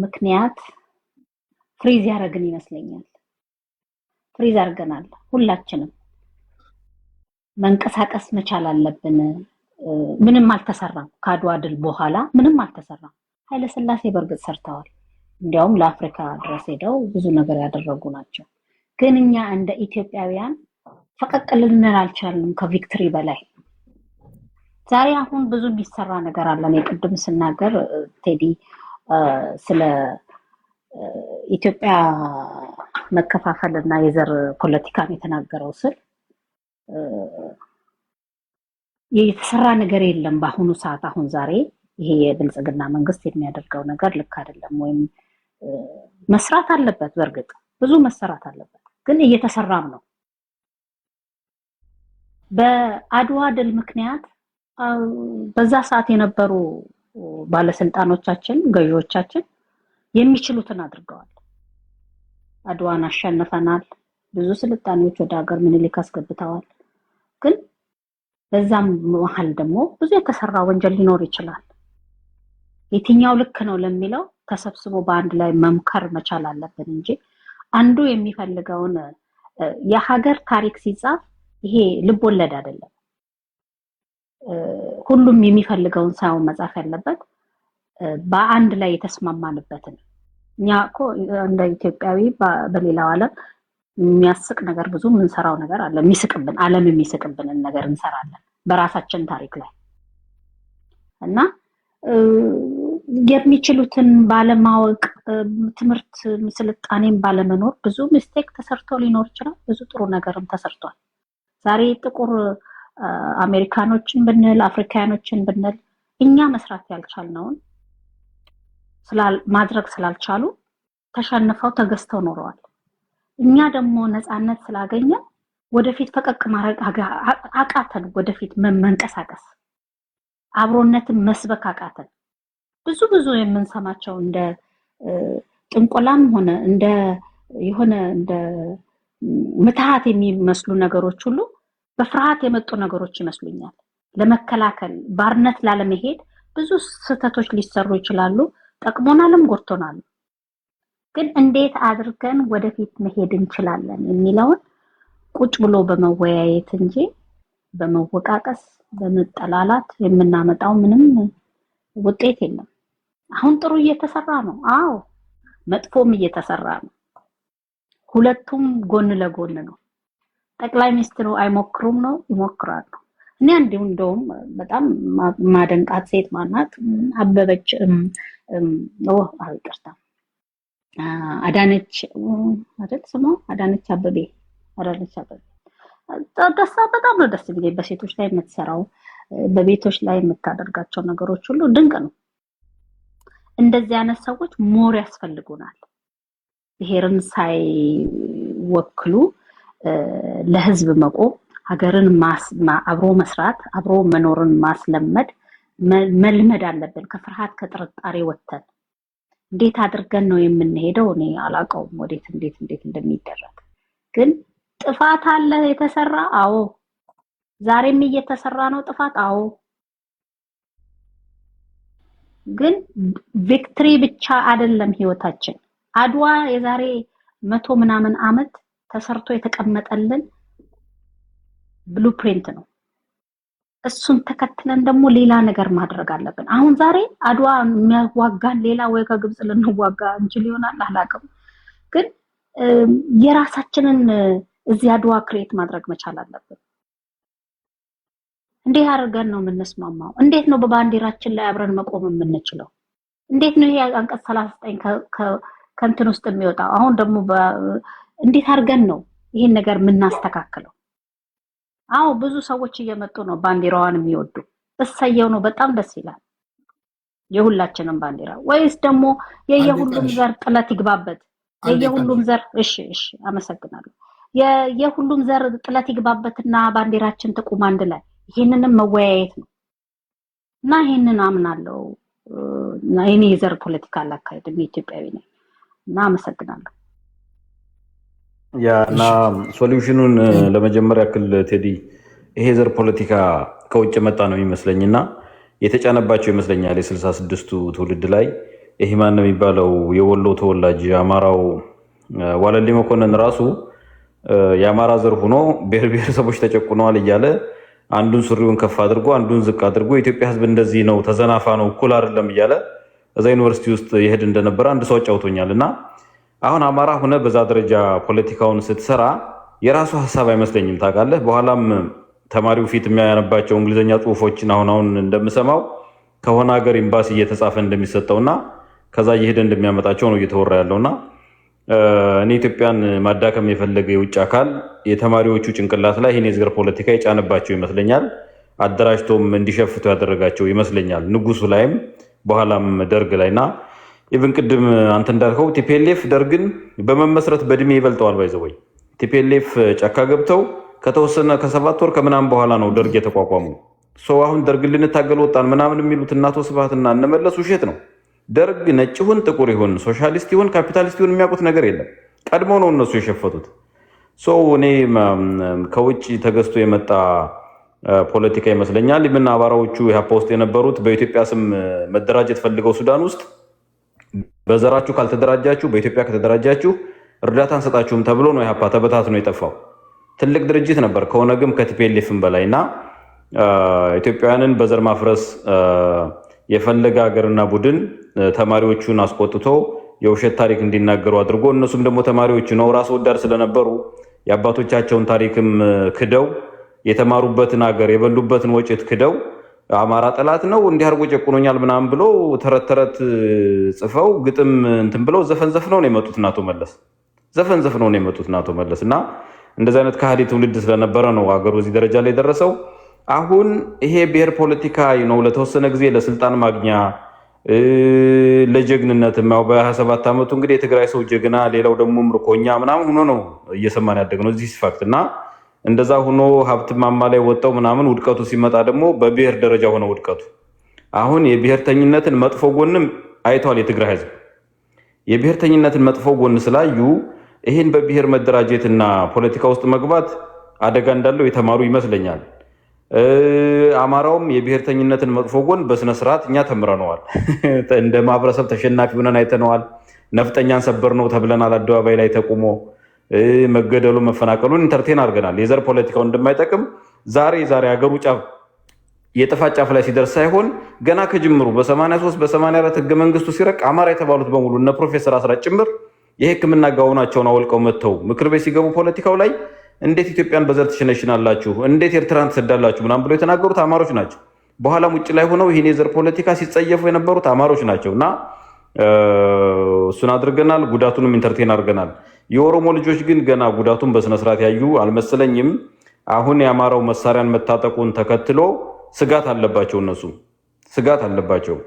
ምክንያት ፍሪዝ ያደረግን ይመስለኛል። ፍሪዝ አድርገናል። ሁላችንም መንቀሳቀስ መቻል አለብን። ምንም አልተሰራም። ከአድዋ ድል በኋላ ምንም አልተሰራም። ኃይለ ሥላሴ በእርግጥ ሰርተዋል። እንዲያውም ለአፍሪካ ድረስ ሄደው ብዙ ነገር ያደረጉ ናቸው። ግን እኛ እንደ ኢትዮጵያውያን ፈቀቅ ልንል አልቻልንም ከቪክትሪ በላይ። ዛሬ አሁን ብዙ የሚሰራ ነገር አለ። እኔ ቅድም ስናገር ቴዲ ስለ ኢትዮጵያ መከፋፈልና የዘር ፖለቲካን የተናገረው ስል የተሰራ ነገር የለም በአሁኑ ሰዓት። አሁን ዛሬ ይሄ የብልጽግና መንግስት የሚያደርገው ነገር ልክ አይደለም፣ ወይም መስራት አለበት። በእርግጥ ብዙ መሰራት አለበት፣ ግን እየተሰራም ነው። በአድዋ ድል ምክንያት በዛ ሰዓት የነበሩ ባለስልጣኖቻችን፣ ገዢዎቻችን የሚችሉትን አድርገዋል። አድዋን አሸንፈናል። ብዙ ስልጣኔዎች ወደ ሀገር ምኒልክ አስገብተዋል። ግን በዛም መሀል ደግሞ ብዙ የተሰራ ወንጀል ሊኖር ይችላል። የትኛው ልክ ነው ለሚለው ተሰብስቦ በአንድ ላይ መምከር መቻል አለብን እንጂ አንዱ የሚፈልገውን የሀገር ታሪክ ሲጻፍ ይሄ ልብ ወለድ አይደለም። ሁሉም የሚፈልገውን ሳይሆን መጻፍ ያለበት በአንድ ላይ የተስማማንበትን። እኛ እኮ እንደ ኢትዮጵያዊ በሌላው ዓለም የሚያስቅ ነገር ብዙ የምንሰራው ነገር አለ። የሚስቅብን ዓለም የሚስቅብንን ነገር እንሰራለን በራሳችን ታሪክ ላይ እና የሚችሉትን ባለማወቅ ትምህርት ስልጣኔን ባለመኖር ብዙ ሚስቴክ ተሰርቶ ሊኖር ይችላል። ብዙ ጥሩ ነገርም ተሰርቷል። ዛሬ ጥቁር አሜሪካኖችን ብንል አፍሪካኖችን ብንል እኛ መስራት ያልቻልነውን ማድረግ ስላልቻሉ ተሸንፈው ተገዝተው ኖረዋል። እኛ ደግሞ ነፃነት ስላገኘ ወደፊት ፈቀቅ ማድረግ አቃተን። ወደፊት መንቀሳቀስ አብሮነትን መስበክ አቃተን። ብዙ የምንሰማቸው እንደ ጥንቆላም ሆነ እንደ ምትሃት የሚመስሉ ነገሮች ሁሉ በፍርሃት የመጡ ነገሮች ይመስሉኛል። ለመከላከል ባርነት ላለመሄድ ብዙ ስህተቶች ሊሰሩ ይችላሉ። ጠቅሞናልም ጎድቶናል። ግን እንዴት አድርገን ወደፊት መሄድ እንችላለን የሚለውን ቁጭ ብሎ በመወያየት እንጂ በመወቃቀስ በመጠላላት የምናመጣው ምንም ውጤት የለም። አሁን ጥሩ እየተሰራ ነው። አዎ መጥፎም እየተሰራ ነው። ሁለቱም ጎን ለጎን ነው። ጠቅላይ ሚኒስትሩ አይሞክሩም ነው ይሞክራሉ። እኔ እንደውም በጣም ማደንቃት ሴት ማናት አበበች ይቅርታ አዳነች አይደል ስሟ? አዳነች አበቤ ደስ በጣም ነው ደስ የሚለኝ። በሴቶች ላይ የምትሰራው በቤቶች ላይ የምታደርጋቸው ነገሮች ሁሉ ድንቅ ነው። እንደዚህ አይነት ሰዎች ሞር ያስፈልጉናል። ብሔርን ሳይወክሉ ለህዝብ መቆም፣ ሀገርን አብሮ መስራት፣ አብሮ መኖርን ማስለመድ መልመድ አለብን። ከፍርሃት ከጥርጣሬ ወጥተን እንዴት አድርገን ነው የምንሄደው? እኔ አላውቀውም ወዴት እንዴት እንደሚደረግ። ግን ጥፋት አለ የተሰራ። አዎ ዛሬም እየተሰራ ነው ጥፋት። አዎ ግን ቪክትሪ ብቻ አይደለም ህይወታችን። አድዋ የዛሬ 100 ምናምን ዓመት ተሰርቶ የተቀመጠልን ብሉፕሪንት ነው። እሱን ተከትለን ደግሞ ሌላ ነገር ማድረግ አለብን። አሁን ዛሬ አድዋ የሚያዋጋን ሌላ ወይ ከግብጽ ልንዋጋ እንችል ይሆናል አላውቅም። ግን የራሳችንን እዚህ አድዋ ክሬት ማድረግ መቻል አለብን። እንዴት አድርገን ነው የምንስማማው? እንዴት ነው በባንዲራችን ላይ አብረን መቆም የምንችለው? እንዴት ነው ይሄ አንቀጽ 39 ከእንትን ውስጥ የሚወጣው? አሁን ደግሞ እንዴት አድርገን ነው ይሄን ነገር የምናስተካክለው? አዎ ብዙ ሰዎች እየመጡ ነው ባንዲራዋን የሚወዱ። እሰየው ነው፣ በጣም ደስ ይላል። የሁላችንም ባንዲራ ወይስ ደግሞ የየሁሉም ዘር ጥለት ይግባበት? የየሁሉም ዘር እሺ አመሰግናለሁ። የሁሉም ዘር ጥለት ይግባበትና ባንዲራችን ትቁም አንድ ላይ። ይሄንንም መወያየት ነው እና ይሄንን አምናለሁ። እኔ የዘር ፖለቲካ አላካሄድም፣ ኢትዮጵያዊ ነኝ እና አመሰግናለሁ። ያና ሶሉሽኑን ለመጀመሪያ ያክል ቴዲ ይሄ ዘር ፖለቲካ ከውጭ መጣ ነው የሚመስለኝና የተጫነባቸው ይመስለኛል። የ66ቱ ትውልድ ላይ ይሄ ማን ነው የሚባለው የወሎ ተወላጅ አማራው ዋለልኝ መኮንን ራሱ የአማራ ዘር ሆኖ ብሔር ብሔረሰቦች ተጨቁነዋል እያለ አንዱን ሱሪውን ከፍ አድርጎ አንዱን ዝቅ አድርጎ የኢትዮጵያ ሕዝብ እንደዚህ ነው ተዘናፋ ነው እኩል አይደለም እያለ እዛ ዩኒቨርሲቲ ውስጥ ይሄድ እንደነበረ አንድ ሰው አጫውቶኛልና አሁን አማራ ሆነ በዛ ደረጃ ፖለቲካውን ስትሰራ የራሱ ሐሳብ አይመስለኝም። ታውቃለህ፣ በኋላም ተማሪው ፊት የሚያነባቸው እንግሊዘኛ ጽሁፎችን አሁን እንደምሰማው ከሆነ ሀገር ኤምባሲ እየተጻፈ እንደሚሰጠውና ከዛ እየሄደ እንደሚያመጣቸው ነው እየተወራ ያለውና እኔ ኢትዮጵያን ማዳከም የፈለገ የውጭ አካል የተማሪዎቹ ጭንቅላት ላይ ይሄን የዘር ፖለቲካ የጫነባቸው ይመስለኛል። አደራጅቶም እንዲሸፍቱ ያደረጋቸው ይመስለኛል። ንጉሱ ላይም በኋላም ደርግ ላይና ኢቭን ቅድም አንተ እንዳልከው ቲፒኤልኤፍ ደርግን በመመስረት በእድሜ ይበልጠዋል። ባይዘወይ ቲፒኤልኤፍ ጫካ ገብተው ከተወሰነ ከ7 ወር ከምናምን በኋላ ነው ደርግ የተቋቋሙ። አሁን ደርግን ልንታገል ወጣን ምናምን የሚሉት እናቶ ስብሃትና እነመለስ ውሸት ነው። ደርግ ነጭ ይሁን ጥቁር ይሁን ሶሻሊስት ይሁን ካፒታሊስት ይሁን የሚያውቁት ነገር የለም። ቀድሞ ነው እነሱ የሸፈቱት። እኔ ከውጭ ተገዝቶ የመጣ ፖለቲካ ይመስለኛል። ምን አባራዎቹ ኢህአፓ ውስጥ የነበሩት በኢትዮጵያ ስም መደራጀት ፈልገው ሱዳን ውስጥ በዘራችሁ ካልተደራጃችሁ በኢትዮጵያ ከተደራጃችሁ እርዳታ አንሰጣችሁም ተብሎ ነው ኢህአፓ ተበታትኖ የጠፋው። ትልቅ ድርጅት ነበር ከኦነግም ከቲፒኤልኤፍም በላይ እና ኢትዮጵያውያንን በዘር ማፍረስ የፈለገ ሀገርና ቡድን ተማሪዎቹን አስቆጥቶ የውሸት ታሪክ እንዲናገሩ አድርጎ እነሱም ደግሞ ተማሪዎቹ ነው ራስ ወዳድ ስለነበሩ የአባቶቻቸውን ታሪክም ክደው የተማሩበትን ሀገር የበሉበትን ወጭት ክደው አማራ ጠላት ነው እንዲህ አድርጎ ጨቁኖኛል ምናምን ብሎ ተረት ተረት ጽፈው ግጥም እንትን ብለው ዘፈን ዘፍነው ነው የመጡት ናቶ መለስ ዘፈን ዘፍነው ነው የመጡት ናቶ መለስ እና እንደዚህ አይነት ከሃዲ ትውልድ ስለነበረ ነው ሀገሩ እዚህ ደረጃ ላይ ደረሰው። አሁን ይሄ ብሔር ፖለቲካ ነው ለተወሰነ ጊዜ ለስልጣን ማግኛ ለጀግንነት ማው በ27 ዓመቱ እንግዲህ የትግራይ ሰው ጀግና ሌላው ደግሞ ምርኮኛ ምናምን ሆኖ ነው እየሰማን ያደግነው እዚህ ፋክት እና እንደዛ ሆኖ ሀብት ማማ ላይ ወጣው ምናምን ውድቀቱ ሲመጣ ደግሞ በብሔር ደረጃ ሆነ ውድቀቱ። አሁን የብሔርተኝነትን መጥፎ ጎንም አይቷል የትግራይ ህዝብ። የብሔርተኝነትን መጥፎ ጎን ስላዩ ይሄን በብሔር መደራጀትና ፖለቲካ ውስጥ መግባት አደጋ እንዳለው የተማሩ ይመስለኛል። አማራውም የብሔርተኝነትን መጥፎ ጎን በስነ ስርዓት እኛ ተምረነዋል። እንደ ማህበረሰብ ተሸናፊ ሆነን አይተነዋል። ነፍጠኛን ሰበር ነው ተብለናል። አደባባይ ላይ ተቆሞ መገደሉ መፈናቀሉን ኢንተርቴን አድርገናል። የዘር ፖለቲካው እንደማይጠቅም ዛሬ ሀገሩ ጫፍ የጥፋት ጫፍ ላይ ሲደርስ ሳይሆን ገና ከጅምሩ በ83 በ84 ህገ መንግስቱ ሲረቅ አማራ የተባሉት በሙሉ እነ ፕሮፌሰር አስራት ጭምር የህክምና ጋውናቸውን አወልቀው መጥተው ምክር ቤት ሲገቡ ፖለቲካው ላይ እንዴት ኢትዮጵያን በዘር ትሸነሽናላችሁ፣ እንዴት ኤርትራን ትሰዳላችሁ ምናምን ብለው የተናገሩት አማሮች ናቸው። በኋላም ውጭ ላይ ሆነው ይህን የዘር ፖለቲካ ሲጸየፉ የነበሩት አማሮች ናቸው እና እሱን አድርገናል። ጉዳቱንም ኢንተርቴን አድርገናል። የኦሮሞ ልጆች ግን ገና ጉዳቱን በስነስርዓት ያዩ አልመሰለኝም። አሁን የአማራው መሳሪያን መታጠቁን ተከትሎ ስጋት አለባቸው፣ እነሱ ስጋት አለባቸው።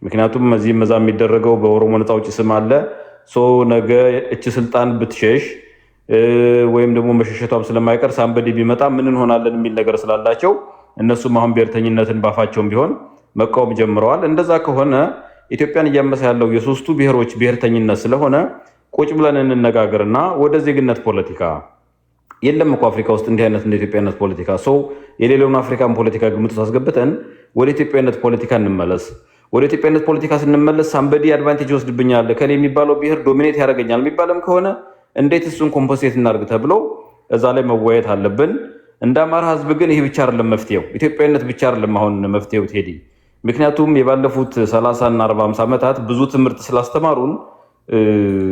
ምክንያቱም እዚህ መዛ የሚደረገው በኦሮሞ ነፃ አውጪ ስም አለ። ነገ እች ስልጣን ብትሸሽ ወይም ደግሞ መሸሸቷም ስለማይቀር ሳምበዴ ቢመጣ ምን እንሆናለን የሚል ነገር ስላላቸው እነሱም አሁን ብሔርተኝነትን ባፋቸውም ቢሆን መቃወም ጀምረዋል። እንደዛ ከሆነ ኢትዮጵያን እያመሰ ያለው የሶስቱ ብሔሮች ብሔርተኝነት ስለሆነ ቁጭ ብለን እንነጋገርና ወደ ዜግነት ፖለቲካ የለም እኮ አፍሪካ ውስጥ እንዲህ አይነት እንደ ኢትዮጵያነት ፖለቲካ የሌላውን አፍሪካን ፖለቲካ ግምት ውስጥ አስገብተን ወደ ኢትዮጵያነት ፖለቲካ እንመለስ። ወደ ኢትዮጵያነት ፖለቲካ ስንመለስ ሳምበዲ አድቫንቴጅ ይወስድብኛል ከሌ የሚባለው ብሔር ዶሚኔት ያደርገኛል የሚባልም ከሆነ እንዴት እሱን ኮምፖንሴት እናድርግ ተብሎ እዛ ላይ መወያየት አለብን። እንደ አማራ ህዝብ ግን ይህ ብቻ አይደለም መፍትሄው፣ ኢትዮጵያነት ብቻ አይደለም አሁን መፍትሄው ቴዲ። ምክንያቱም የባለፉት 30 እና 40 ዓመታት ብዙ ትምህርት ስላስተማሩን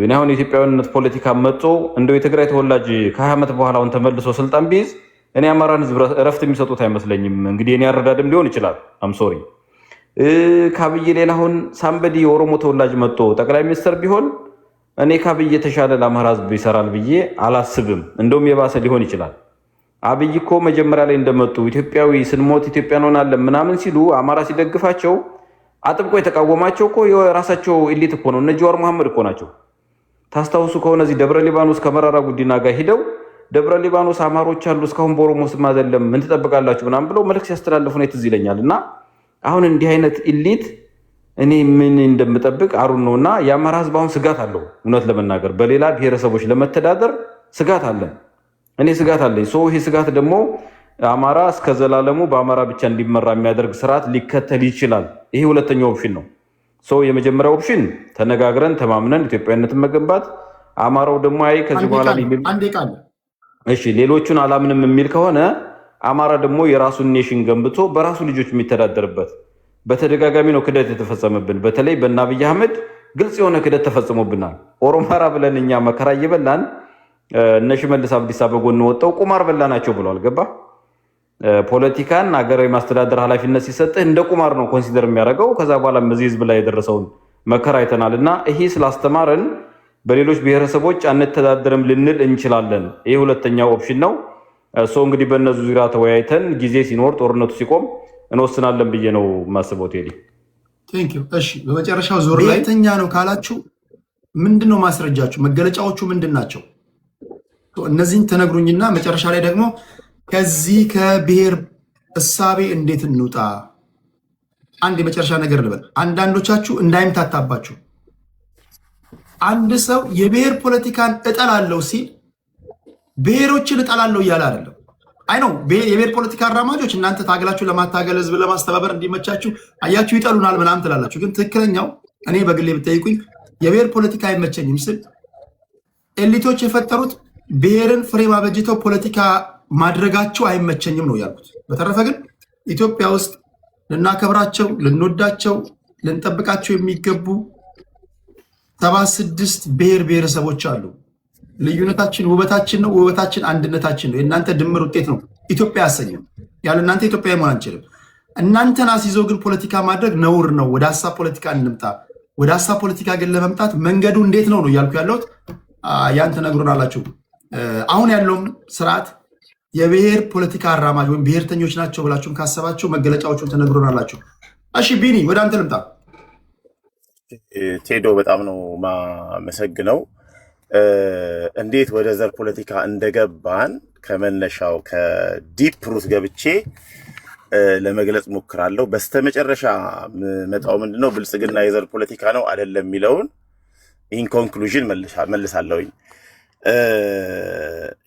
እኔ አሁን የኢትዮጵያዊነት ፖለቲካ መጥቶ እንደው የትግራይ ተወላጅ ከ20 ዓመት በኋላ አሁን ተመልሶ ስልጣን ቢይዝ እኔ አማራን ህዝብ እረፍት የሚሰጡት አይመስለኝም። እንግዲህ እኔ አረዳድም ሊሆን ይችላል። አም ሶሪ ካብዬ ሌላ አሁን ሳምበዲ የኦሮሞ ተወላጅ መጥቶ ጠቅላይ ሚኒስትር ቢሆን እኔ ካብዬ የተሻለ ለአማራ ህዝብ ይሰራል ብዬ አላስብም። እንደውም የባሰ ሊሆን ይችላል። አብይ እኮ መጀመሪያ ላይ እንደመጡ ኢትዮጵያዊ ስንሞት ኢትዮጵያ እንሆናለን ምናምን ሲሉ አማራ ሲደግፋቸው አጥብቆ የተቃወማቸው እኮ የራሳቸው ኢሊት እኮ ነው። እነ ጀዋር መሐመድ እኮ ናቸው። ታስታውሱ ከሆነ እዚህ ደብረ ሊባኖስ ከመራራ ጉዲና ጋር ሂደው ደብረ ሊባኖስ አማሮች አሉ እስካሁን በኦሮሞ ስም አይደለም ምን ትጠብቃላችሁ ምናምን ብለው መልክ ሲያስተላልፉ ነው ትዝ ይለኛል። እና አሁን እንዲህ አይነት ኢሊት እኔ ምን እንደምጠብቅ አሩን ነውና የአማራ ህዝብ አሁን ስጋት አለው። እውነት ለመናገር በሌላ ብሔረሰቦች ለመተዳደር ስጋት አለን። እኔ ስጋት አለኝ። ይሄ ስጋት ደግሞ አማራ እስከ ዘላለሙ በአማራ ብቻ እንዲመራ የሚያደርግ ስርዓት ሊከተል ይችላል። ይሄ ሁለተኛው ኦፕሽን ነው። የመጀመሪያው ኦፕሽን ተነጋግረን ተማምነን ኢትዮጵያዊነትን መገንባት። አማራው ደግሞ አይ ከዚህ በኋላ ሌሎቹን አላምንም የሚል ከሆነ አማራ ደግሞ የራሱን ኔሽን ገንብቶ በራሱ ልጆች የሚተዳደርበት በተደጋጋሚ ነው ክደት የተፈጸመብን። በተለይ በእነ አብይ አህመድ ግልጽ የሆነ ክደት ተፈጽሞብናል። ኦሮማራ ብለን እኛ መከራ እየበላን እነ ሽመልስ አብዲሳ በጎን ወጣው ቁማር በላናቸው ብሏል። ገባ ፖለቲካን ሀገራዊ ማስተዳደር ኃላፊነት ሲሰጥህ እንደ ቁማር ነው ኮንሲደር የሚያደርገው። ከዛ በኋላ እዚህ ህዝብ ላይ የደረሰውን መከራ አይተናል እና ይሄ ስላስተማረን በሌሎች ብሔረሰቦች አንተዳደርም ልንል እንችላለን። ይሄ ሁለተኛው ኦፕሽን ነው። እንግዲህ በእነዚህ ዙሪያ ተወያይተን ጊዜ ሲኖር ጦርነቱ ሲቆም እንወስናለን ብዬ ነው የማስበው። ቴዲ ቴንኪው። እሺ በመጨረሻው ዙር ላይ ብሔርተኛ ነው ካላችሁ ምንድን ነው ማስረጃችሁ? መገለጫዎቹ ምንድን ናቸው? እነዚህን ተነግሩኝና መጨረሻ ላይ ደግሞ ከዚህ ከብሔር እሳቤ እንዴት እንውጣ? አንድ የመጨረሻ ነገር ልበል። አንዳንዶቻችሁ እንዳይምታታባችሁ አንድ ሰው የብሔር ፖለቲካን እጠላለሁ ሲል ብሔሮችን እጠላለሁ እያለ አይደለም። አይ ነው የብሔር ፖለቲካ አራማጆች እናንተ ታግላችሁ ለማታገል ህዝብ ለማስተባበር እንዲመቻችሁ አያችሁ ይጠሉናል ምናምን ትላላችሁ። ግን ትክክለኛው እኔ በግሌ ብትጠይቁኝ የብሔር ፖለቲካ አይመቸኝም ስል ኤሊቶች የፈጠሩት ብሔርን ፍሬም አበጅተው ፖለቲካ ማድረጋቸው አይመቸኝም ነው ያልኩት። በተረፈ ግን ኢትዮጵያ ውስጥ ልናከብራቸው፣ ልንወዳቸው፣ ልንጠብቃቸው የሚገቡ 76 ብሔር ብሔረሰቦች አሉ። ልዩነታችን ውበታችን ነው። ውበታችን አንድነታችን ነው። የእናንተ ድምር ውጤት ነው ኢትዮጵያ ያሰኘው። ያለ እናንተ ኢትዮጵያ መሆን አንችልም። እናንተን አስይዘው ግን ፖለቲካ ማድረግ ነውር ነው። ወደ ሀሳብ ፖለቲካ እንምጣ። ወደ ሀሳብ ፖለቲካ ግን ለመምጣት መንገዱ እንዴት ነው እያልኩ ያለሁት። ያን ትነግሩናላችሁ። አሁን ያለውም ስርዓት የብሔር ፖለቲካ አራማጅ ወይም ብሔርተኞች ናቸው ብላችሁም ካሰባችሁ መገለጫዎቹን ትነግሩናላችሁ። እሺ ቢኒ ወደ አንተ ልምጣ። ቴዶ በጣም ነው ማመሰግነው። እንዴት ወደ ዘር ፖለቲካ እንደገባን ከመነሻው ከዲፕ ሩት ገብቼ ለመግለጽ ሞክራለሁ። በስተመጨረሻ መጣው ምንድነው ብልጽግና የዘር ፖለቲካ ነው አይደለም የሚለውን ኢን ኮንክሉዥን መልሳለሁኝ።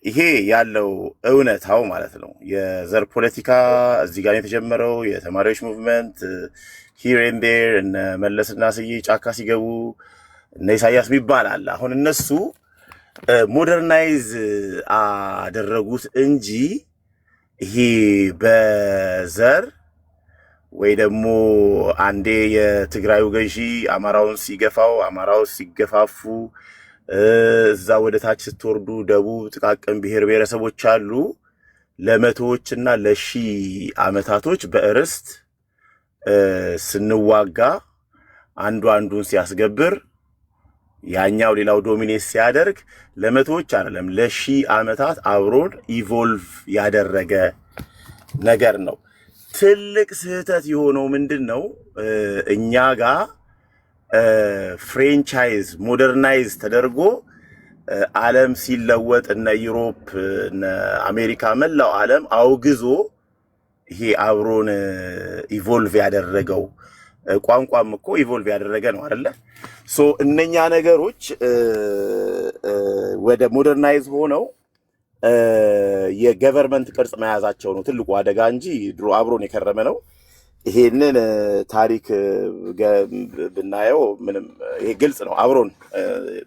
ይሄ ያለው እውነታው ማለት ነው። የዘር ፖለቲካ እዚህ ጋር የተጀመረው የተማሪዎች ሙቭመንት ሂር ኤንድ ዴር እነ መለስና ስዬ ጫካ ሲገቡ እነ ኢሳያስ የሚባል አለ። አሁን እነሱ ሞደርናይዝ አደረጉት እንጂ ይሄ በዘር ወይ ደግሞ አንዴ የትግራዩ ገዢ አማራውን ሲገፋው አማራው ሲገፋፉ እዛ ወደ ታች ስትወርዱ ደቡብ ጥቃቅን ብሔር ብሔረሰቦች አሉ ለመቶዎችና ለሺህ ዓመታቶች በእርስት ስንዋጋ አንዱ አንዱን ሲያስገብር ያኛው ሌላው ዶሚኔት ሲያደርግ ለመቶዎች አይደለም ለሺህ ዓመታት አብሮን ኢቮልቭ ያደረገ ነገር ነው። ትልቅ ስህተት የሆነው ምንድነው? እኛ ጋር ፍሬንቻይዝ ሞደርናይዝ ተደርጎ ዓለም ሲለወጥ እነ ዩሮፕ እነ አሜሪካ መላው ዓለም አውግዞ ይሄ አብሮን ኢቮልቭ ያደረገው ቋንቋም እኮ ኢቮልቭ ያደረገ ነው አይደለ? ሶ እነኛ ነገሮች ወደ ሞደርናይዝ ሆነው የገቨርንመንት ቅርጽ መያዛቸው ነው ትልቁ አደጋ እንጂ ድሮ አብሮን የከረመ ነው። ይሄንን ታሪክ ብናየው ምንም ይሄ ግልጽ ነው። አብሮን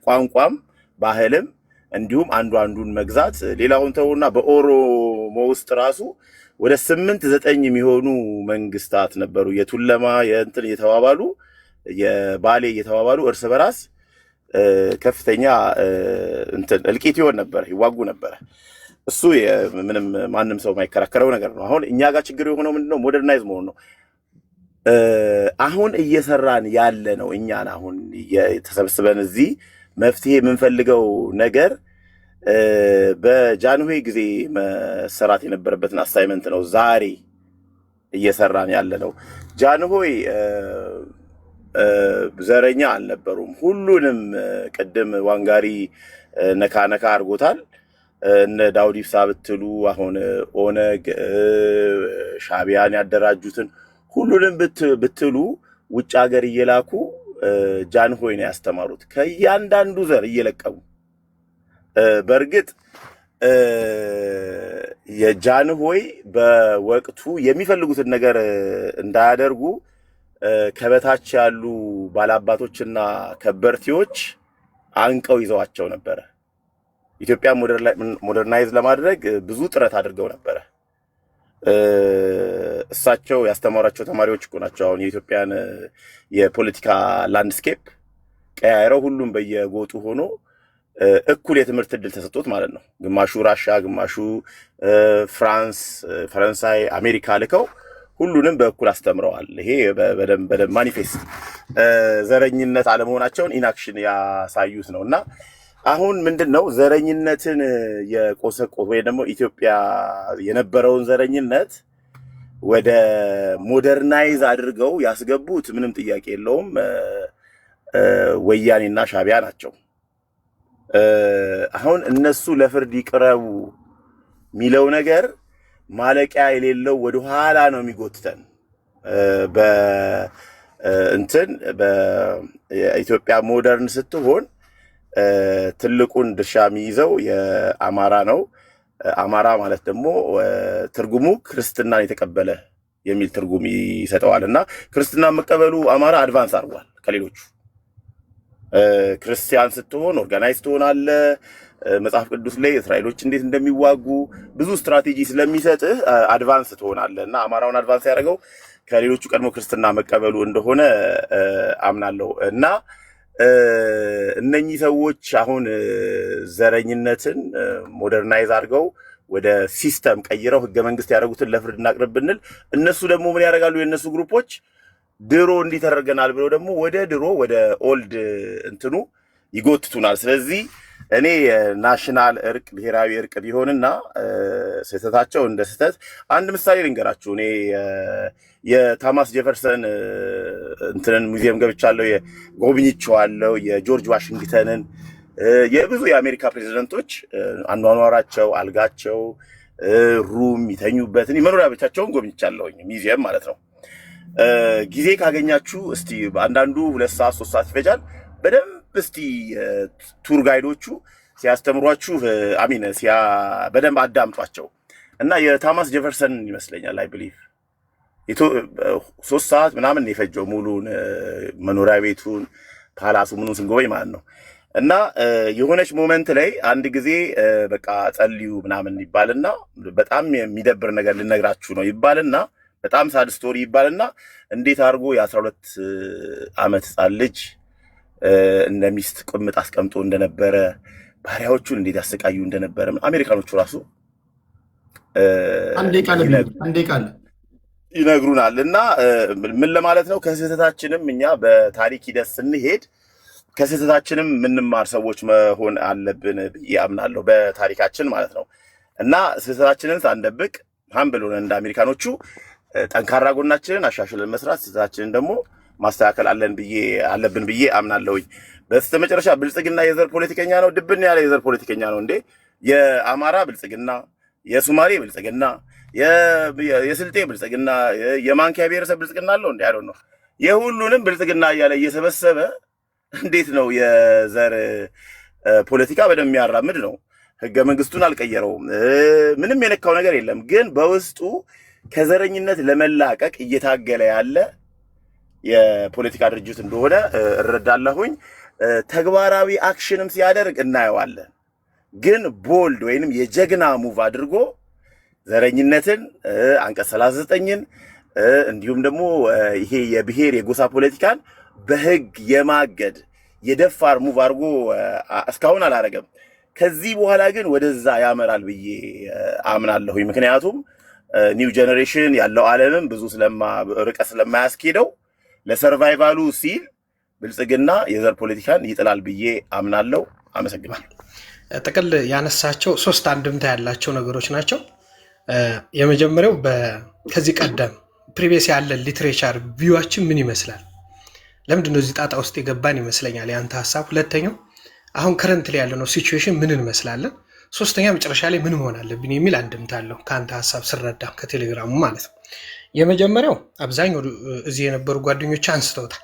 ቋንቋም ባህልም እንዲሁም አንዱ አንዱን መግዛት ሌላውን ተውና በኦሮሞ ውስጥ ራሱ ወደ 8-9 የሚሆኑ መንግስታት ነበሩ። የቱለማ የእንትን እየተባባሉ የባሌ እየተባባሉ እርስ በራስ ከፍተኛ እንትን እልቂት ይሆን ነበር፣ ይዋጉ ነበር። እሱ ምንም ማንም ሰው የማይከራከረው ነገር ነው። አሁን እኛ ጋር ችግር የሆነው ምንድነው? ሞደርናይዝ መሆን ነው። አሁን እየሰራን ያለ ነው። እኛን አሁን ተሰብስበን እዚህ መፍትሄ የምንፈልገው ነገር በጃንሆይ ጊዜ መሰራት የነበረበትን አሳይመንት ነው ዛሬ እየሰራን ያለ ነው። ጃንሆይ ዘረኛ አልነበሩም። ሁሉንም ቅድም ዋንጋሪ ነካ ነካ አድርጎታል። እነ ዳውድ ኢብሳ ብትሉ አሁን ኦነግ ሻቢያን ያደራጁትን ሁሉንም ብትሉ ውጭ ሀገር እየላኩ ጃንሆይ ነው ያስተማሩት ከእያንዳንዱ ዘር እየለቀሙ። በእርግጥ የጃንሆይ በወቅቱ የሚፈልጉትን ነገር እንዳያደርጉ ከበታች ያሉ ባላባቶችና ከበርቴዎች አንቀው ይዘዋቸው ነበረ። ኢትዮጵያ ሞደርናይዝ ለማድረግ ብዙ ጥረት አድርገው ነበረ። እሳቸው ያስተማሯቸው ተማሪዎች እኮ ናቸው አሁን የኢትዮጵያን የፖለቲካ ላንድስኬፕ ቀያይረው ሁሉም በየጎጡ ሆኖ እኩል የትምህርት እድል ተሰጥቶት ማለት ነው። ግማሹ ራሻ፣ ግማሹ ፍራንስ፣ ፈረንሳይ፣ አሜሪካ ልከው ሁሉንም በእኩል አስተምረዋል። ይሄ በደንብ ማኒፌስት ዘረኝነት አለመሆናቸውን ኢንአክሽን ያሳዩት ነው። እና አሁን ምንድነው ዘረኝነትን የቆሰቆሰ ወይ ደግሞ ኢትዮጵያ የነበረውን ዘረኝነት ወደ ሞደርናይዝ አድርገው ያስገቡት ምንም ጥያቄ የለውም ወያኔና ሻቢያ ናቸው። አሁን እነሱ ለፍርድ ይቅረቡ የሚለው ነገር ማለቂያ የሌለው ወደ ኋላ ነው የሚጎትተን። በእንትን በኢትዮጵያ ሞደርን ስትሆን ትልቁን ድርሻ የሚይዘው የአማራ ነው። አማራ ማለት ደግሞ ትርጉሙ ክርስትናን የተቀበለ የሚል ትርጉም ይሰጠዋል። እና ክርስትና መቀበሉ አማራ አድቫንስ አድርጓል ከሌሎቹ። ክርስቲያን ስትሆን ኦርጋናይዝ ትሆናለህ። መጽሐፍ ቅዱስ ላይ እስራኤሎች እንዴት እንደሚዋጉ ብዙ ስትራቴጂ ስለሚሰጥህ አድቫንስ ትሆናለህ። እና አማራውን አድቫንስ ያደረገው ከሌሎቹ ቀድሞ ክርስትና መቀበሉ እንደሆነ አምናለሁ። እና እነኚህ ሰዎች አሁን ዘረኝነትን ሞደርናይዝ አድርገው ወደ ሲስተም ቀይረው ህገ መንግስት ያደረጉትን ለፍርድ እናቅርብ ብንል እነሱ ደግሞ ምን ያደርጋሉ? የእነሱ ግሩፖች ድሮ እንዲህ ተደርገናል ብለው ደግሞ ወደ ድሮ ወደ ኦልድ እንትኑ ይጎትቱናል። ስለዚህ እኔ ናሽናል እርቅ ብሔራዊ እርቅ ቢሆንና ስህተታቸው እንደ ስህተት አንድ ምሳሌ ልንገራችሁ። እኔ የታማስ ጄፈርሰን እንትንን ሙዚየም ገብቻለሁ፣ ጎብኝቼዋለሁ። የጆርጅ ዋሽንግተንን የብዙ የአሜሪካ ፕሬዚደንቶች አኗኗራቸው፣ አልጋቸው፣ ሩም የሚተኙበትን የመኖሪያ ቤታቸውን ጎብኝቻለሁኝ፣ ሚዚየም ማለት ነው። ጊዜ ካገኛችሁ እስቲ አንዳንዱ 2 ሰዓት 3 ሰዓት ይፈጃል። በደንብ እስቲ ቱር ጋይዶቹ ሲያስተምሯችሁ በደንብ አዳምጧቸው እና የታማስ ጄፈርሰን ይመስለኛል አይ ብሊቭ 3 ሰዓት ምናምን የፈጀው ሙሉን መኖሪያ ቤቱን ፓላሱ ምኑን ስንጎበኝ ማለት ነው። እና የሆነች ሞመንት ላይ አንድ ጊዜ በቃ ጸልዩ ምናምን ይባልና በጣም የሚደብር ነገር ልነግራችሁ ነው ይባልና በጣም ሳድ ስቶሪ ይባልና እንዴት አድርጎ የ12 ዓመት ህፃን ልጅ እንደ ሚስት ቁምጥ አስቀምጦ እንደነበረ ባሪያዎቹን እንዴት ያሰቃዩ እንደነበረ አሜሪካኖቹ ራሱ አንዴ ቃል ይነግሩናል። እና ምን ለማለት ነው? ከስህተታችንም እኛ በታሪክ ሂደት ስንሄድ ከስህተታችንም የምንማር ሰዎች መሆን አለብን ብዬ አምናለሁ፣ በታሪካችን ማለት ነው። እና ስህተታችንን ሳንደብቅ ሀምብል ሆነን እንደ አሜሪካኖቹ ጠንካራ ጎናችንን አሻሽለን መስራት፣ ስህተታችንን ደግሞ ማስተካከል አለብን ብዬ አምናለሁኝ። በስተመጨረሻ ብልጽግና የዘር ፖለቲከኛ ነው፣ ድብን ያለ የዘር ፖለቲከኛ ነው እንዴ! የአማራ ብልጽግና፣ የሱማሌ ብልጽግና፣ የስልጤ ብልጽግና፣ የማንኪያ ብሔረሰብ ብልጽግና አለው እንዴ? አይደል ነው። የሁሉንም ብልጽግና እያለ እየሰበሰበ እንዴት ነው የዘር ፖለቲካ በደንብ የሚያራምድ ነው? ህገ መንግስቱን አልቀየረውም፣ ምንም የነካው ነገር የለም። ግን በውስጡ ከዘረኝነት ለመላቀቅ እየታገለ ያለ የፖለቲካ ድርጅት እንደሆነ እረዳለሁኝ። ተግባራዊ አክሽንም ሲያደርግ እናየዋለን። ግን ቦልድ ወይንም የጀግና ሙቭ አድርጎ ዘረኝነትን፣ አንቀጽ 39ን እንዲሁም ደግሞ ይሄ የብሔር የጎሳ ፖለቲካን በህግ የማገድ የደፋር ሙቭ አድርጎ እስካሁን አላረገም። ከዚህ በኋላ ግን ወደዛ ያመራል ብዬ አምናለሁኝ። ምክንያቱም ኒው ጀነሬሽን ያለው ዓለምም ብዙ ርቀት ስለማያስኬደው ለሰርቫይቫሉ ሲል ብልጽግና የዘር ፖለቲካን ይጥላል ብዬ አምናለሁ። አመሰግናለሁ። ጥቅል ያነሳቸው 3 አንድምታ ያላቸው ነገሮች ናቸው። የመጀመሪያው ከዚህ ቀደም ፕሪቪየስ ያለን ሊትሬቸር ቪዋችን ምን ይመስላል፣ ለምንድነው እዚህ ጣጣ ውስጥ የገባን ይመስለኛል ያንተ ሀሳብ። ሁለተኛው አሁን ከረንት ላይ ያለነው ሲቹዌሽን ምን እንመስላለን፣ ሶስተኛ መጨረሻ ላይ ምን መሆን አለብን የሚል አንድምታ አለው ከአንተ ሀሳብ ስረዳ ከቴሌግራሙ ማለት ነው። የመጀመሪያው አብዛኛው እዚህ የነበሩ ጓደኞች አንስተውታል፣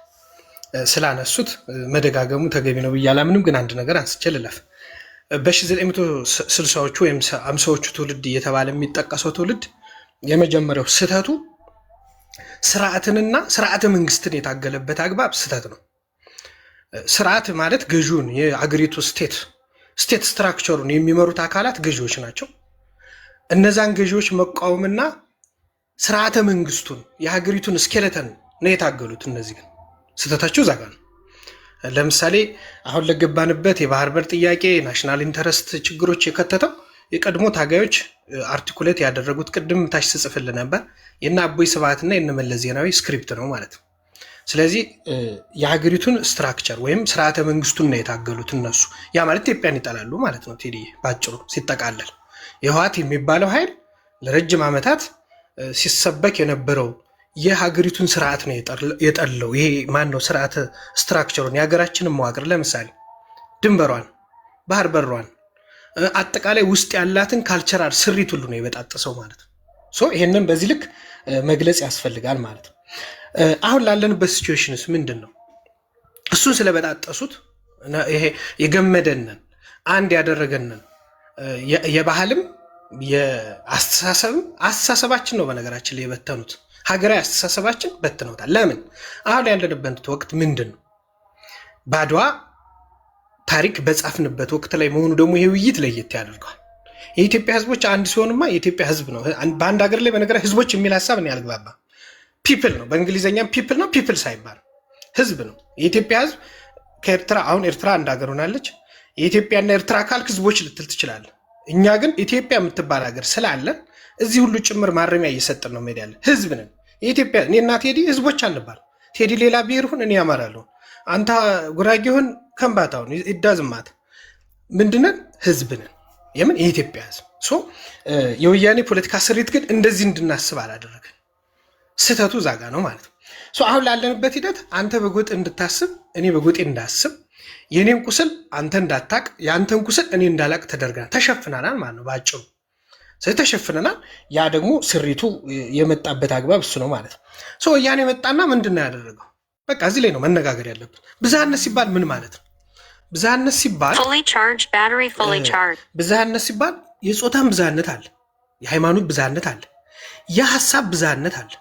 ስላነሱት መደጋገሙ ተገቢ ነው ብዬ አላምንም። ግን አንድ ነገር አንስቼ ልለፍ። በ1960ዎቹ ወይም 50ዎቹ ትውልድ እየተባለ የሚጠቀሰው ትውልድ የመጀመሪያው ስህተቱ ስርዓትንና ስርዓተ መንግስትን የታገለበት አግባብ ስህተት ነው። ስርዓት ማለት ገዢውን የአገሪቱ ስቴት ስትራክቸሩን የሚመሩት አካላት ገዢዎች ናቸው። እነዛን ገዢዎች መቃወምና ስርዓተ መንግስቱን የሀገሪቱን ስኬለተን ነው የታገሉት። እነዚህ ግን ስህተታቸው ዛጋ ነው። ለምሳሌ አሁን ለገባንበት የባህር በር ጥያቄ ናሽናል ኢንተረስት ችግሮች የከተተው የቀድሞ ታጋዮች አርቲኩሌት ያደረጉት ቅድም ታች ስጽፍል ነበር የእነ አቦይ ስብሃትና የእነ መለስ ዜናዊ ስክሪፕት ነው ማለት ነው። ስለዚህ የሀገሪቱን ስትራክቸር ወይም ስርዓተ መንግስቱን ነው የታገሉት እነሱ። ያ ማለት ኢትዮጵያን ይጠላሉ ማለት ነው። ቴዲ ባጭሩ ሲጠቃለል የህወሓት የሚባለው ኃይል ለረጅም ዓመታት ሲሰበክ የነበረው የሀገሪቱን ስርዓት ነው የጠለው። ይሄ ማን ነው? ስርዓተ ስትራክቸሩን የሀገራችንን መዋቅር ለምሳሌ ድንበሯን፣ ባህር በሯን፣ አጠቃላይ ውስጥ ያላትን ካልቸራል ስሪት ሁሉ ነው የበጣጠሰው ማለት ነው። ይሄንን በዚህ ልክ መግለጽ ያስፈልጋል ማለት ነው። አሁን ላለንበት ሲቹዌሽንስ ምንድን ነው? እሱን ስለበጣጠሱት ይሄ የገመደንን አንድ ያደረገንን የባህልም አስተሳሰባችን ነው በነገራችን ላይ የበተኑት። ሀገራዊ አስተሳሰባችን በትነውታል። ለምን? አሁን ያለንበት ወቅት ምንድን ነው? በአድዋ ታሪክ በጻፍንበት ወቅት ላይ መሆኑ ደግሞ ይሄ ውይይት ለየት ያደርገዋል። የኢትዮጵያ ህዝቦች አንድ ሲሆንማ የኢትዮጵያ ህዝብ ነው። በአንድ ሀገር ላይ በነገራ ህዝቦች የሚል ሀሳብ እኔ አልግባባም። ፒፕል ነው፣ በእንግሊዝኛም ፒፕል ነው። ፒፕል ሳይባል ህዝብ ነው። የኢትዮጵያ ህዝብ ከኤርትራ አሁን ኤርትራ አንድ ሀገር ሆናለች። የኢትዮጵያና ኤርትራ ካልክ ህዝቦች ልትል ትችላለህ። እኛ ግን ኢትዮጵያ የምትባል ሀገር ስላለን እዚህ ሁሉ ጭምር ማረሚያ እየሰጠን ነው ሄዳለን። ህዝብ ነን። የኢትዮጵያ እኔና ቴዲ ህዝቦች አንባል። ቴዲ ሌላ ብሔር ሁን፣ እኔ ያመራለሁ፣ አንተ ጉራጌ ሁን፣ ከምባታውን ይዳዝማት ምንድነን? ህዝብ ነን። የምን የኢትዮጵያ ህዝብ። የወያኔ ፖለቲካ ስሪት ግን እንደዚህ እንድናስብ አላደረገን። ስህተቱ ዛጋ ነው ማለት ነው። አሁን ላለንበት ሂደት አንተ በጎጥ እንድታስብ እኔ በጎጤ እንዳስብ፣ የኔን ቁስል አንተ እንዳታቅ የአንተን ቁስል እኔ እንዳላቅ ተደርገናል። ተሸፍናናል ማለት ነው በአጭሩ። ስለዚህ ተሸፍነናል። ያ ደግሞ ስሪቱ የመጣበት አግባብ እሱ ነው ማለት ነው። ወያኔ መጣና ምንድን ነው ያደረገው? በቃ እዚህ ላይ ነው መነጋገር ያለብን። ብዝሃነት ሲባል ምን ማለት ነው? ብዝሃነት ሲባል የጾታን ብዝሃነት አለ፣ የሃይማኖት ብዝሃነት አለ፣ የሀሳብ ብዝሃነት አለ፣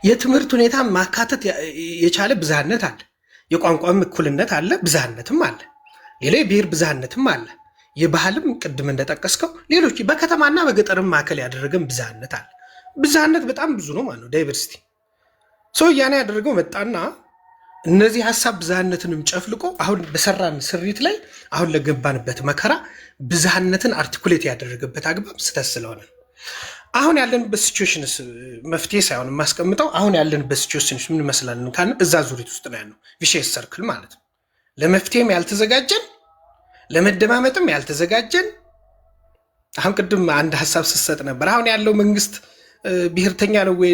የትምህርት ሁኔታ ማካተት የቻለ ብዝሃነት አለ፣ የቋንቋም እኩልነት አለ፣ ብዝሃነትም አለ፣ ሌላ የብሔር ብዝሃነትም አለ፣ የባህልም ቅድም እንደጠቀስከው ሌሎች በከተማና በገጠርም ማዕከል ያደረገን ብዝሃነት አለ። ብዝሃነት በጣም ብዙ ነው ማለት ነው። ዳይቨርሲቲ ወያኔ ያደረገው መጣና እነዚህ ሀሳብ ብዝሃነትንም ጨፍልቆ አሁን በሰራን ስሪት ላይ አሁን ለገባንበት መከራ ብዝሃነትን አርቲኩሌት ያደረገበት አግባብ ስህተት ስለሆነ አሁን ያለንበት ሲቹዌሽንስ መፍትሄ ሳይሆን የማስቀምጠው አሁን ያለንበት ሲቹዌሽንስ ምን ይመስላል ካልን እዛ ዙሪት ውስጥ ነው ያለው ቪሼስ ሰርክል ማለት ነው። ለመፍትሄም ያልተዘጋጀን ለመደማመጥም ያልተዘጋጀን። አሁን ቅድም አንድ ሀሳብ ስሰጥ ነበር። አሁን ያለው መንግስት ብሔርተኛ ነው ወይ?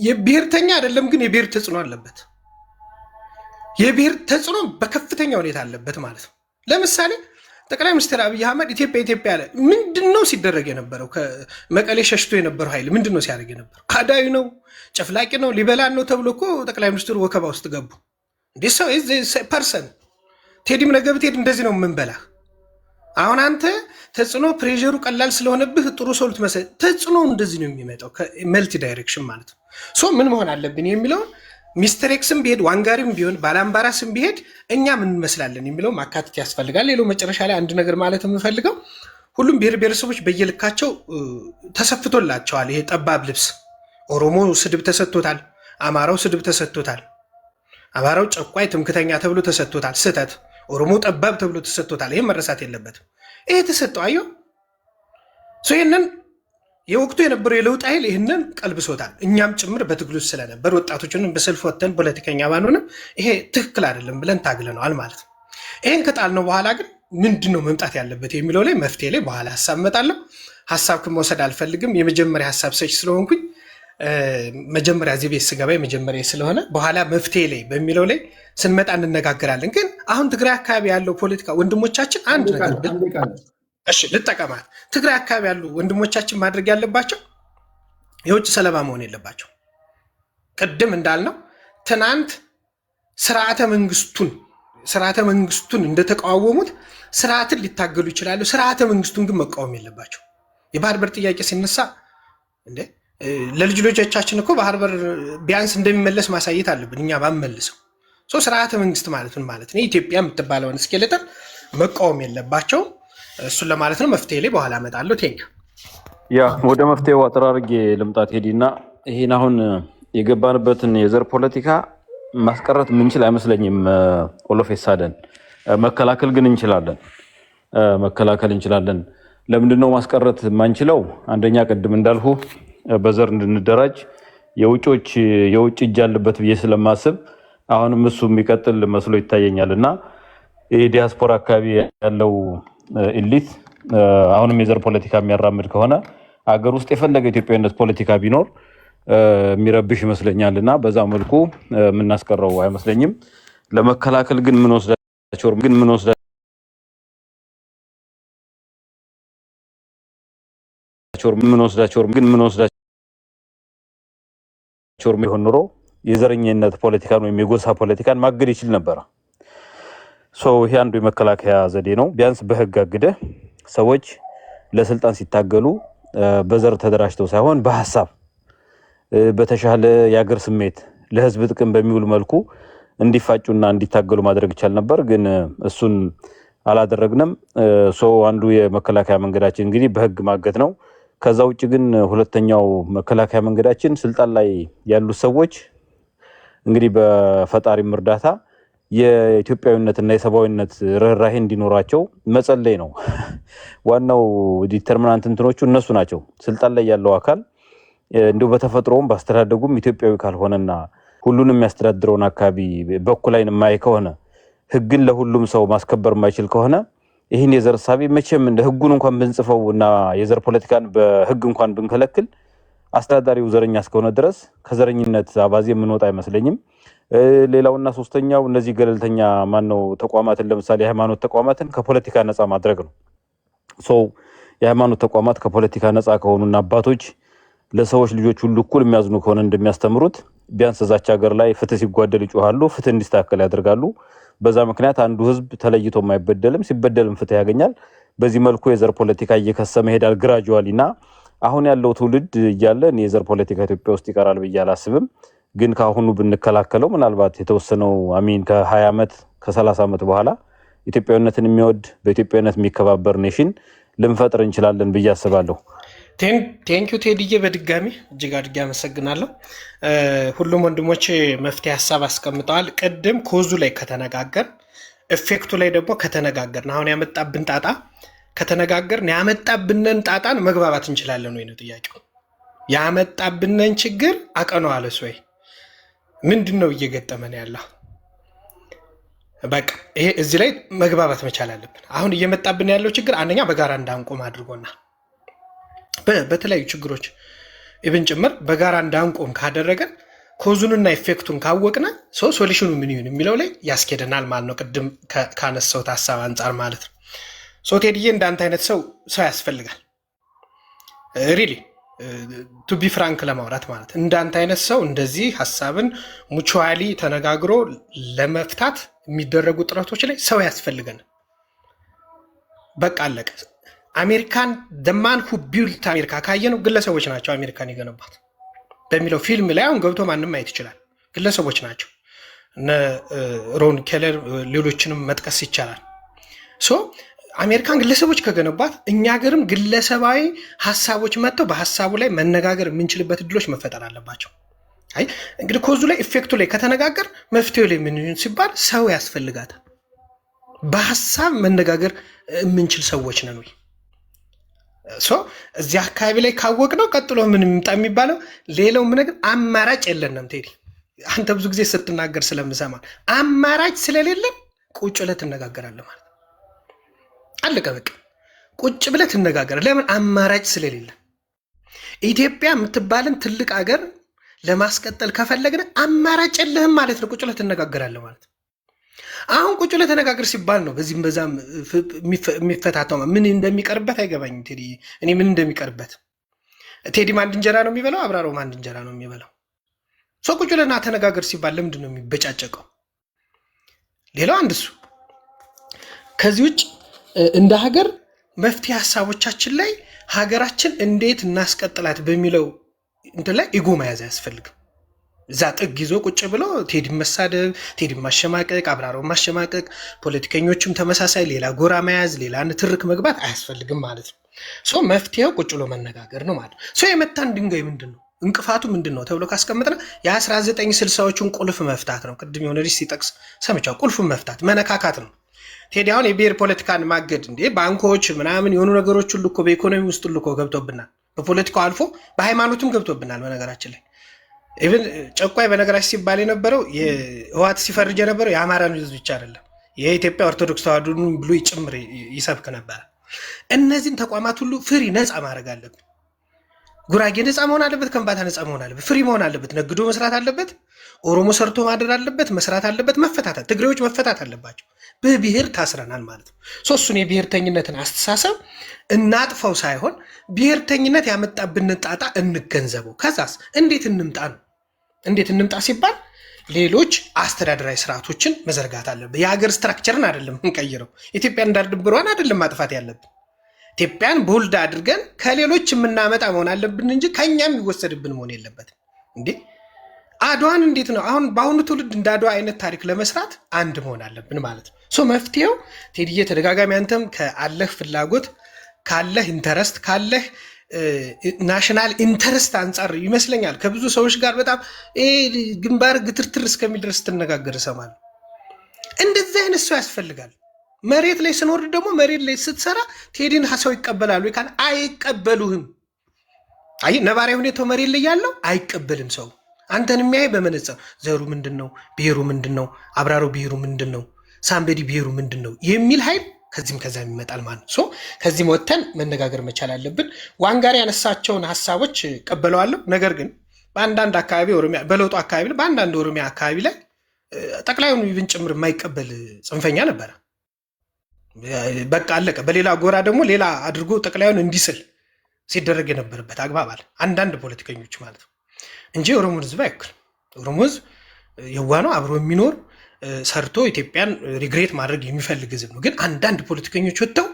የብሔርተኛ አይደለም፣ ግን የብሔር ተጽዕኖ አለበት። የብሔር ተጽዕኖ በከፍተኛ ሁኔታ አለበት ማለት ነው። ለምሳሌ ጠቅላይ ሚኒስትር አብይ አህመድ ኢትዮጵያ አለ። ምንድን ነው ሲደረግ የነበረው? ከመቀሌ ሸሽቶ የነበረው ኃይል ምንድን ነው ሲያደርግ የነበረው? አዳዊ ነው፣ ጨፍላቂ ነው፣ ሊበላን ነው ተብሎ እኮ ጠቅላይ ሚኒስትሩ ወከባ ውስጥ ገቡ። እንዲህ ሰው ፐርሰን ቴዲም ነገ ብትሄድ እንደዚህ ነው የምንበላህ። አሁን አንተ ተጽዕኖ ፕሬሩ ቀላል ስለሆነብህ ጥሩ ሰው ልትመስል፣ ተጽዕኖ እንደዚህ ነው የሚመጣው ከመልቲ ዳይሬክሽን ማለት ነው። ምን መሆን አለብን የሚለውን ሚስተር ኤክስም ቢሄድ ዋንጋሪም ቢሆን ባላምባራስም ቢሄድ እኛ ምን እንመስላለን የሚለው ማካተት ያስፈልጋል። ሌላው መጨረሻ ላይ አንድ ነገር ማለት የምፈልገው ሁሉም ብሔር ብሔረሰቦች በየልካቸው ተሰፍቶላቸዋል ይሄ ጠባብ ልብስ። ኦሮሞ ስድብ ተሰጥቶታል፣ አማራው ስድብ ተሰጥቶታል። አማራው ጨቋይ ትምክተኛ ተብሎ ተሰጥቶታል፣ ስህተት። ኦሮሞ ጠባብ ተብሎ ተሰጥቶታል፣ ይሄ መረሳት የለበትም። ይሄ ተሰጠው አየሁ። ይህንን የወቅቱ የነበረው የለውጥ ኃይል ይህንን ቀልብሶታል። እኛም ጭምር በትግሉ ስለነበር ወጣቶችንም በሰልፍ ወተን ፖለቲከኛ ባንሆንም ይሄ ትክክል አይደለም ብለን ታግለነዋል ማለት ነው። ይህን ከጣልነው በኋላ ግን ምንድን ነው መምጣት ያለበት የሚለው ላይ መፍትሄ ላይ በኋላ ሀሳብ እመጣለሁ። ሀሳብ መውሰድ አልፈልግም። የመጀመሪያ ሀሳብ ሰጭ ስለሆንኩኝ መጀመሪያ እዚህ ቤት ስገባ የመጀመሪያ ስለሆነ በኋላ መፍትሄ ላይ በሚለው ላይ ስንመጣ እንነጋገራለን። ግን አሁን ትግራይ አካባቢ ያለው ፖለቲካ ወንድሞቻችን አንድ ነገር ልጠቀማት። ትግራይ አካባቢ ያሉ ወንድሞቻችን ማድረግ ያለባቸው የውጭ ሰለባ መሆን የለባቸው። ቅድም እንዳልነው ትናንት ስርዓተ መንግስቱን እንደተቃወሙት ስርዓትን ሊታገሉ ይችላሉ። ስርዓተ መንግስቱን ግን መቃወም የለባቸው። የባህር በር ጥያቄ ሲነሳ እንዴ ለልጅ ልጆቻችን እኮ ባህር በር ቢያንስ እንደሚመለስ ማሳየት አለብን። እኛ ባንመልሰው ስርዓተ መንግስት ማለት ምን ማለት ነው? ኢትዮጵያ የምትባለውን እስኬለተን መቃወም የለባቸውም። እሱን ለማለት ነው። መፍትሄ ላይ በኋላ እመጣለሁ። ቴንክ ያ ወደ መፍትሄው አጠር አድርጌ ልምጣት ሄዲና ይህን አሁን የገባንበትን የዘር ፖለቲካ ማስቀረት ምንችል አይመስለኝም። ኦሎፌሳደን መከላከል ግን እንችላለን። ለምንድነው ማስቀረት የማንችለው? አንደኛ ቅድም እንዳልሁ በዘር እንድንደራጅ የውጭ እጅ አለበት ብዬ ስለማስብ አሁንም እሱ የሚቀጥል መስሎ ይታየኛል እና የዲያስፖራ አካባቢ ያለው ኢሊት አሁንም የዘር ፖለቲካ የሚያራምድ ከሆነ አገር ውስጥ የፈለገ ኢትዮጵያዊነት ፖለቲካ ቢኖር የሚረብሽ ይመስለኛል እና በዛ መልኩ የምናስቀረው አይመስለኝም። ለመከላከል ግን ምን ወስዳቸው ቢሆን ኑሮ የዘረኝነት ፖለቲካን ወይም የጎሳ ፖለቲካን ማገድ ይችል ነበረ። ይሄ አንዱ የመከላከያ ዘዴ ነው። ቢያንስ በህግ አግደህ ሰዎች ለስልጣን ሲታገሉ በዘር ተደራጅተው ሳይሆን በሐሳብ በተሻለ የአገር ስሜት ለህዝብ ጥቅም በሚውል መልኩ እንዲፋጩና እንዲታገሉ ማድረግ ይቻል ነበር። ግን እሱን አላደረግንም። አንዱ የመከላከያ መንገዳችን እንግዲህ በህግ ማገድ ነው። ከዛ ውጭ ግን ሁለተኛው መከላከያ መንገዳችን ስልጣን ላይ ያሉት ሰዎች እንግዲህ በፈጣሪም እርዳታ የኢትዮጵያዊነትና የሰብአዊነት ርህራሄ እንዲኖራቸው መጸለይ ነው። ዋናው ዲተርሚናንት እንትኖቹ እነሱ ናቸው። ስልጣን ላይ ያለው አካል እንዲሁ በተፈጥሮም ባስተዳደጉም ኢትዮጵያዊ ካልሆነና ሁሉንም የሚያስተዳድረውን አካባቢ በኩል ላይ የማያይ ከሆነ ህግን ለሁሉም ሰው ማስከበር የማይችል ከሆነ ይህን የዘር እሳቤ መቼም እንደ ህጉን እንኳን ብንጽፈው እና የዘር ፖለቲካን በህግ እንኳን ብንከለክል አስተዳዳሪው ዘረኛ እስከሆነ ድረስ ከዘረኝነት አባዜ የምንወጣ አይመስለኝም። ሌላውና ሶስተኛው እነዚህ ገለልተኛ ማነው ተቋማትን ለምሳሌ የሃይማኖት ተቋማትን ከፖለቲካ ነፃ ማድረግ ነው። የሃይማኖት ተቋማት ከፖለቲካ ነፃ ከሆኑና አባቶች ለሰዎች ልጆች ሁሉ እኩል የሚያዝኑ ከሆነ እንደሚያስተምሩት ቢያንስ እዛች ሀገር ላይ ፍትህ ሲጓደል ይጮሃሉ፣ ፍትህ እንዲስተካከል ያደርጋሉ። በዛ ምክንያት አንዱ ህዝብ ተለይቶ የማይበደልም ሲበደልም ፍትህ ያገኛል። በዚህ መልኩ የዘር ፖለቲካ እየከሰመ ይሄዳል ግራጁዋሊ እና አሁን ያለው ትውልድ እያለ የዘር ፖለቲካ ኢትዮጵያ ውስጥ ይቀራል ብዬ አላስብም። ግን ከአሁኑ ብንከላከለው ምናልባት የተወሰነው ከ20 ዓመት ከ30 ዓመት በኋላ ኢትዮጵያዊነትን የሚወድ በኢትዮጵያዊነት የሚከባበር ኔሽን ልንፈጥር እንችላለን ብዬ አስባለሁ። ቴንኪዩ ቴዲዬ፣ በድጋሚ እጅግ አድርጌ አመሰግናለሁ። ሁሉም ወንድሞች መፍትሄ ሀሳብ አስቀምጠዋል። ቅድም ኮዙ ላይ ከተነጋገር ኢፌክቱ ላይ ደግሞ ከተነጋገርን አሁን ያመጣብን ጣጣ ከተነጋገርን ያመጣብንን ጣጣን መግባባት እንችላለን ወይ ነው ጥያቄው። ያመጣብንን ችግር አቀነዋለስ ወይ? ምንድን ነው እየገጠመን ያለው? በቃ ይሄ እዚህ ላይ መግባባት መቻል አለብን። አሁን እየመጣብን ያለው ችግር አንደኛ በጋራ እንዳንቆም አድርጎናል። በተለያዩ ችግሮች ኢብን ጭምር በጋራ እንዳንቆም ካደረገን ኮዙንና ኢፌክቱን ካወቅነ ሶሉሽኑ ምን ይሁን የሚለው ላይ ያስኬደናል ማለት ነው። ቅድም ካነሳሁት ሀሳብ አንጻር ማለት ነው። ቴዲዬ እንዳንተ አይነት ሰው ያስፈልጋል። ሪሊ ቱ ቢ ፍራንክ ለማውራት ማለት እንዳንተ አይነት ሰው እንደዚህ ሀሳብን ሙቹዋሊ ተነጋግሮ ለመፍታት የሚደረጉ ጥረቶች ላይ ሰው ያስፈልገን። በቃ አለቀ። አሜሪካን ደማን ሁ ቢልት አሜሪካ ካየነው ግለሰቦች ናቸው አሜሪካን የገነባት በሚለው ፊልም ላይ አሁን ገብቶ ማንም ማየት ይችላል። ግለሰቦች ናቸው። እነ ሮን ኬለር ሌሎችንም መጥቀስ ይቻላል። አሜሪካን ግለሰቦች ከገነባት እኛ ሀገርም ግለሰባዊ ሀሳቦች መጥተው በሀሳቡ ላይ መነጋገር የምንችልበት እድሎች መፈጠር አለባቸው። እንግዲህ ኮዙ ላይ ኢፌክቱ ላይ ከተነጋገር መፍትሄው ላይ ምን ይሁን ሲባል ሰው ያስፈልጋታል። በሀሳብ መነጋገር የምንችል ሰዎች ነን ወይ? እዚህ አካባቢ ላይ ካወቅ ነው ቀጥሎ ምን ይምጣ የሚባለው ሌላው ነገር አማራጭ የለንም። ቴዲ አንተ ብዙ ጊዜ ስትናገር ስለምሰማ አማራጭ ስለሌለን ቁጭ ብለህ ትነጋገራለህ ማለት አለቀ በቃ። ቁጭ ብለህ ትነጋገር። ለምን? አማራጭ ስለሌለን። ኢትዮጵያ የምትባልን ትልቅ ሀገር ለማስቀጠል ከፈለግን አማራጭ የለህም ማለት ነው። ቁጭ ብለህ ትነጋገራለህ ማለት አሁን ቁጭ ብለህ ተነጋገር ሲባል ነው በዚህም በዛም የሚፈታተው። ምን እንደሚቀርበት አይገባኝም ቴዲ። እኔ ምን እንደሚቀርበት ቴዲም አንድ እንጀራ ነው የሚበላው፣ አብራሮም አንድ እንጀራ ነው የሚበላው። ቁጭ ብለህና ተነጋገር ሲባል ለምንድን ነው የሚበጫጨቀው? ሌላው አንድ እሱ። ከዚህ ውጭ እንደ ሀገር መፍትሄ ሀሳቦቻችን ላይ ሀገራችን እንዴት እናስቀጥላት በሚለው እንትን ላይ ኢጎ መያዝ አያስፈልግም። እዛ ጥግ ይዞ ቁጭ ብሎ ቴዲ መሳደብ፣ ቴዲ ማሸማቀቅ፣ አብራሮ ማሸማቀቅ፣ ፖለቲከኞችም ተመሳሳይ ሌላ ጎራ መያዝ፣ ሌላ ንትርክ መግባት አያስፈልግም ማለት ነው። መፍትሄው ቁጭ ብሎ መነጋገር ነው ማለት ነው። የመታን ድንጋይ ምንድን ነው እንቅፋቱ ምንድን ነው ተብሎ ካስቀመጥነ የ1960ዎቹን ቁልፍ መፍታት ነው። ቅድም የሆነ ልጅ ሲጠቅስ ሰምቻው ቁልፉን መፍታት መነካካት ነው። ቴዲ አሁን የብሔር ፖለቲካን ማገድ እንዴ ባንኮች ምናምን የሆኑ ነገሮች ሁሉ እኮ በኢኮኖሚ ውስጥ ሁሉ እኮ ገብቶብናል። በፖለቲካው አልፎ በሃይማኖቱም ገብቶብናል። በነገራችን ላይ ኢቭን ጨቋይ በነገራችን ሲባል የነበረው ህወሓት ሲፈርጅ የነበረው የአማራን ህዝብ ብቻ አይደለም የኢትዮጵያ ኦርቶዶክስ ተዋሕዶን ብሎ ጭምር ይሰብክ ነበር። እነዚህን ተቋማት ሁሉ ፍሪ ነፃ ማድረግ አለብን። ጉራጌ ነፃ መሆን አለበት፣ ከምባታ ነፃ መሆን አለበት፣ ፍሪ መሆን አለበት፣ ነግዶ መስራት አለበት፣ ኦሮሞ ሰርቶ ማደር አለበት፣ መስራት አለበት፣ መፈታታት፣ ትግሬዎች መፈታት አለባቸው። በብሔር ታስረናል ማለት ነው። እሱን የብሔርተኝነትን አስተሳሰብ እናጥፈው ሳይሆን ብሔርተኝነት ያመጣብንን ጣጣ እንገንዘበው። ከዛስ እንዴት እንምጣ ነው። እንዴት እንምጣ ሲባል ሌሎች አስተዳደራዊ ስርዓቶችን መዘርጋት አለብን። የሀገር ስትራክቸርን አይደለም እንቀይረው። ኢትዮጵያ እንዳር ድንበሯን አይደለም ማጥፋት ያለብን። ኢትዮጵያን ቦልድ አድርገን ከሌሎች የምናመጣ መሆን አለብን እንጂ ከኛም የሚወሰድብን መሆን የለበትም። እንዴ አድዋን እንዴት ነው አሁን በአሁኑ ትውልድ እንደ አድዋ አይነት ታሪክ ለመስራት አንድ መሆን አለብን ማለት ነው። ሶ መፍትሄው ቴዲዬ ተደጋጋሚ አንተም ካለህ ፍላጎት ካለህ ኢንተረስት ካለህ ናሽናል ኢንተረስት አንጻር ይመስለኛል ከብዙ ሰዎች ጋር በጣም ግንባር ግትርትር እስከሚል ድረስ ትነጋገር እሰማለሁ። እንደዚህ አይነት ሰው ያስፈልጋል። መሬት ላይ ስንወርድ ደግሞ መሬት ላይ ስትሰራ ቴዲን ሰው ይቀበላሉ ይካል አይቀበሉህም። አይ ነባራዊ ሁኔታው መሬት ላይ ያለው አይቀበልም ሰው አንተን የሚያይ በመነጽር ዘሩ ምንድነው ብሔሩ ምንድነው አብራሩ ብሔሩ ምንድነው ሳምበዲ ብሔሩ ምንድነው የሚል ኃይል ከዚህም ከዛም ይመጣል ማለት ነው። ሶ ከዚህም ወተን መነጋገር መቻል አለብን። ዋንጋሪ ያነሳቸውን ሐሳቦች ቀበለዋለሁ። ነገር ግን በአንዳንድ አካባቢ ኦሮሚያ በለውጡ አካባቢ በአንዳንድ ኦሮሚያ አካባቢ ላይ ጠቅላዩን ይብን ጭምር የማይቀበል ጽንፈኛ ነበረ። በቃ አለቀ። በሌላ ጎራ ደግሞ ሌላ አድርጎ ጠቅላዩን እንዲስል ሲደረግ የነበረበት አግባብ አለ አንዳንድ ፖለቲከኞች ማለት ነው እንጂ ኦሮሞ ህዝብ አይወክልም። ኦሮሞ ህዝብ የዋነው አብሮ የሚኖር ሰርቶ ኢትዮጵያን ሪግሬት ማድረግ የሚፈልግ ህዝብ ነው። ግን አንዳንድ ፖለቲከኞች ወጥተው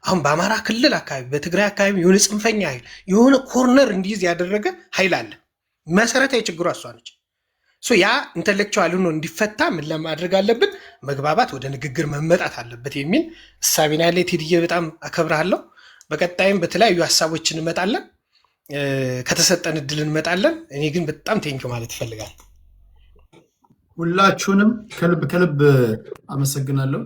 አሁን በአማራ ክልል አካባቢ በትግራይ አካባቢ የሆነ ጽንፈኛ ኃይል የሆነ ኮርነር እንዲይዝ ያደረገ ኃይል አለ። መሰረታዊ ችግሩ እሷ ነች። ሶ ያ ኢንተሌክቹዋል ሆኖ እንዲፈታ ምን ለማድረግ አለብን? መግባባት ወደ ንግግር መመጣት አለበት የሚል እሳቤና ላይ ቴዲዬ በጣም አከብርሃለሁ። በቀጣይም በተለያዩ ሀሳቦች እንመጣለን። ከተሰጠን እድል እንመጣለን። እኔ ግን በጣም ቴንኪው ማለት ይፈልጋል። ሁላችሁንም ከልብ አመሰግናለሁ።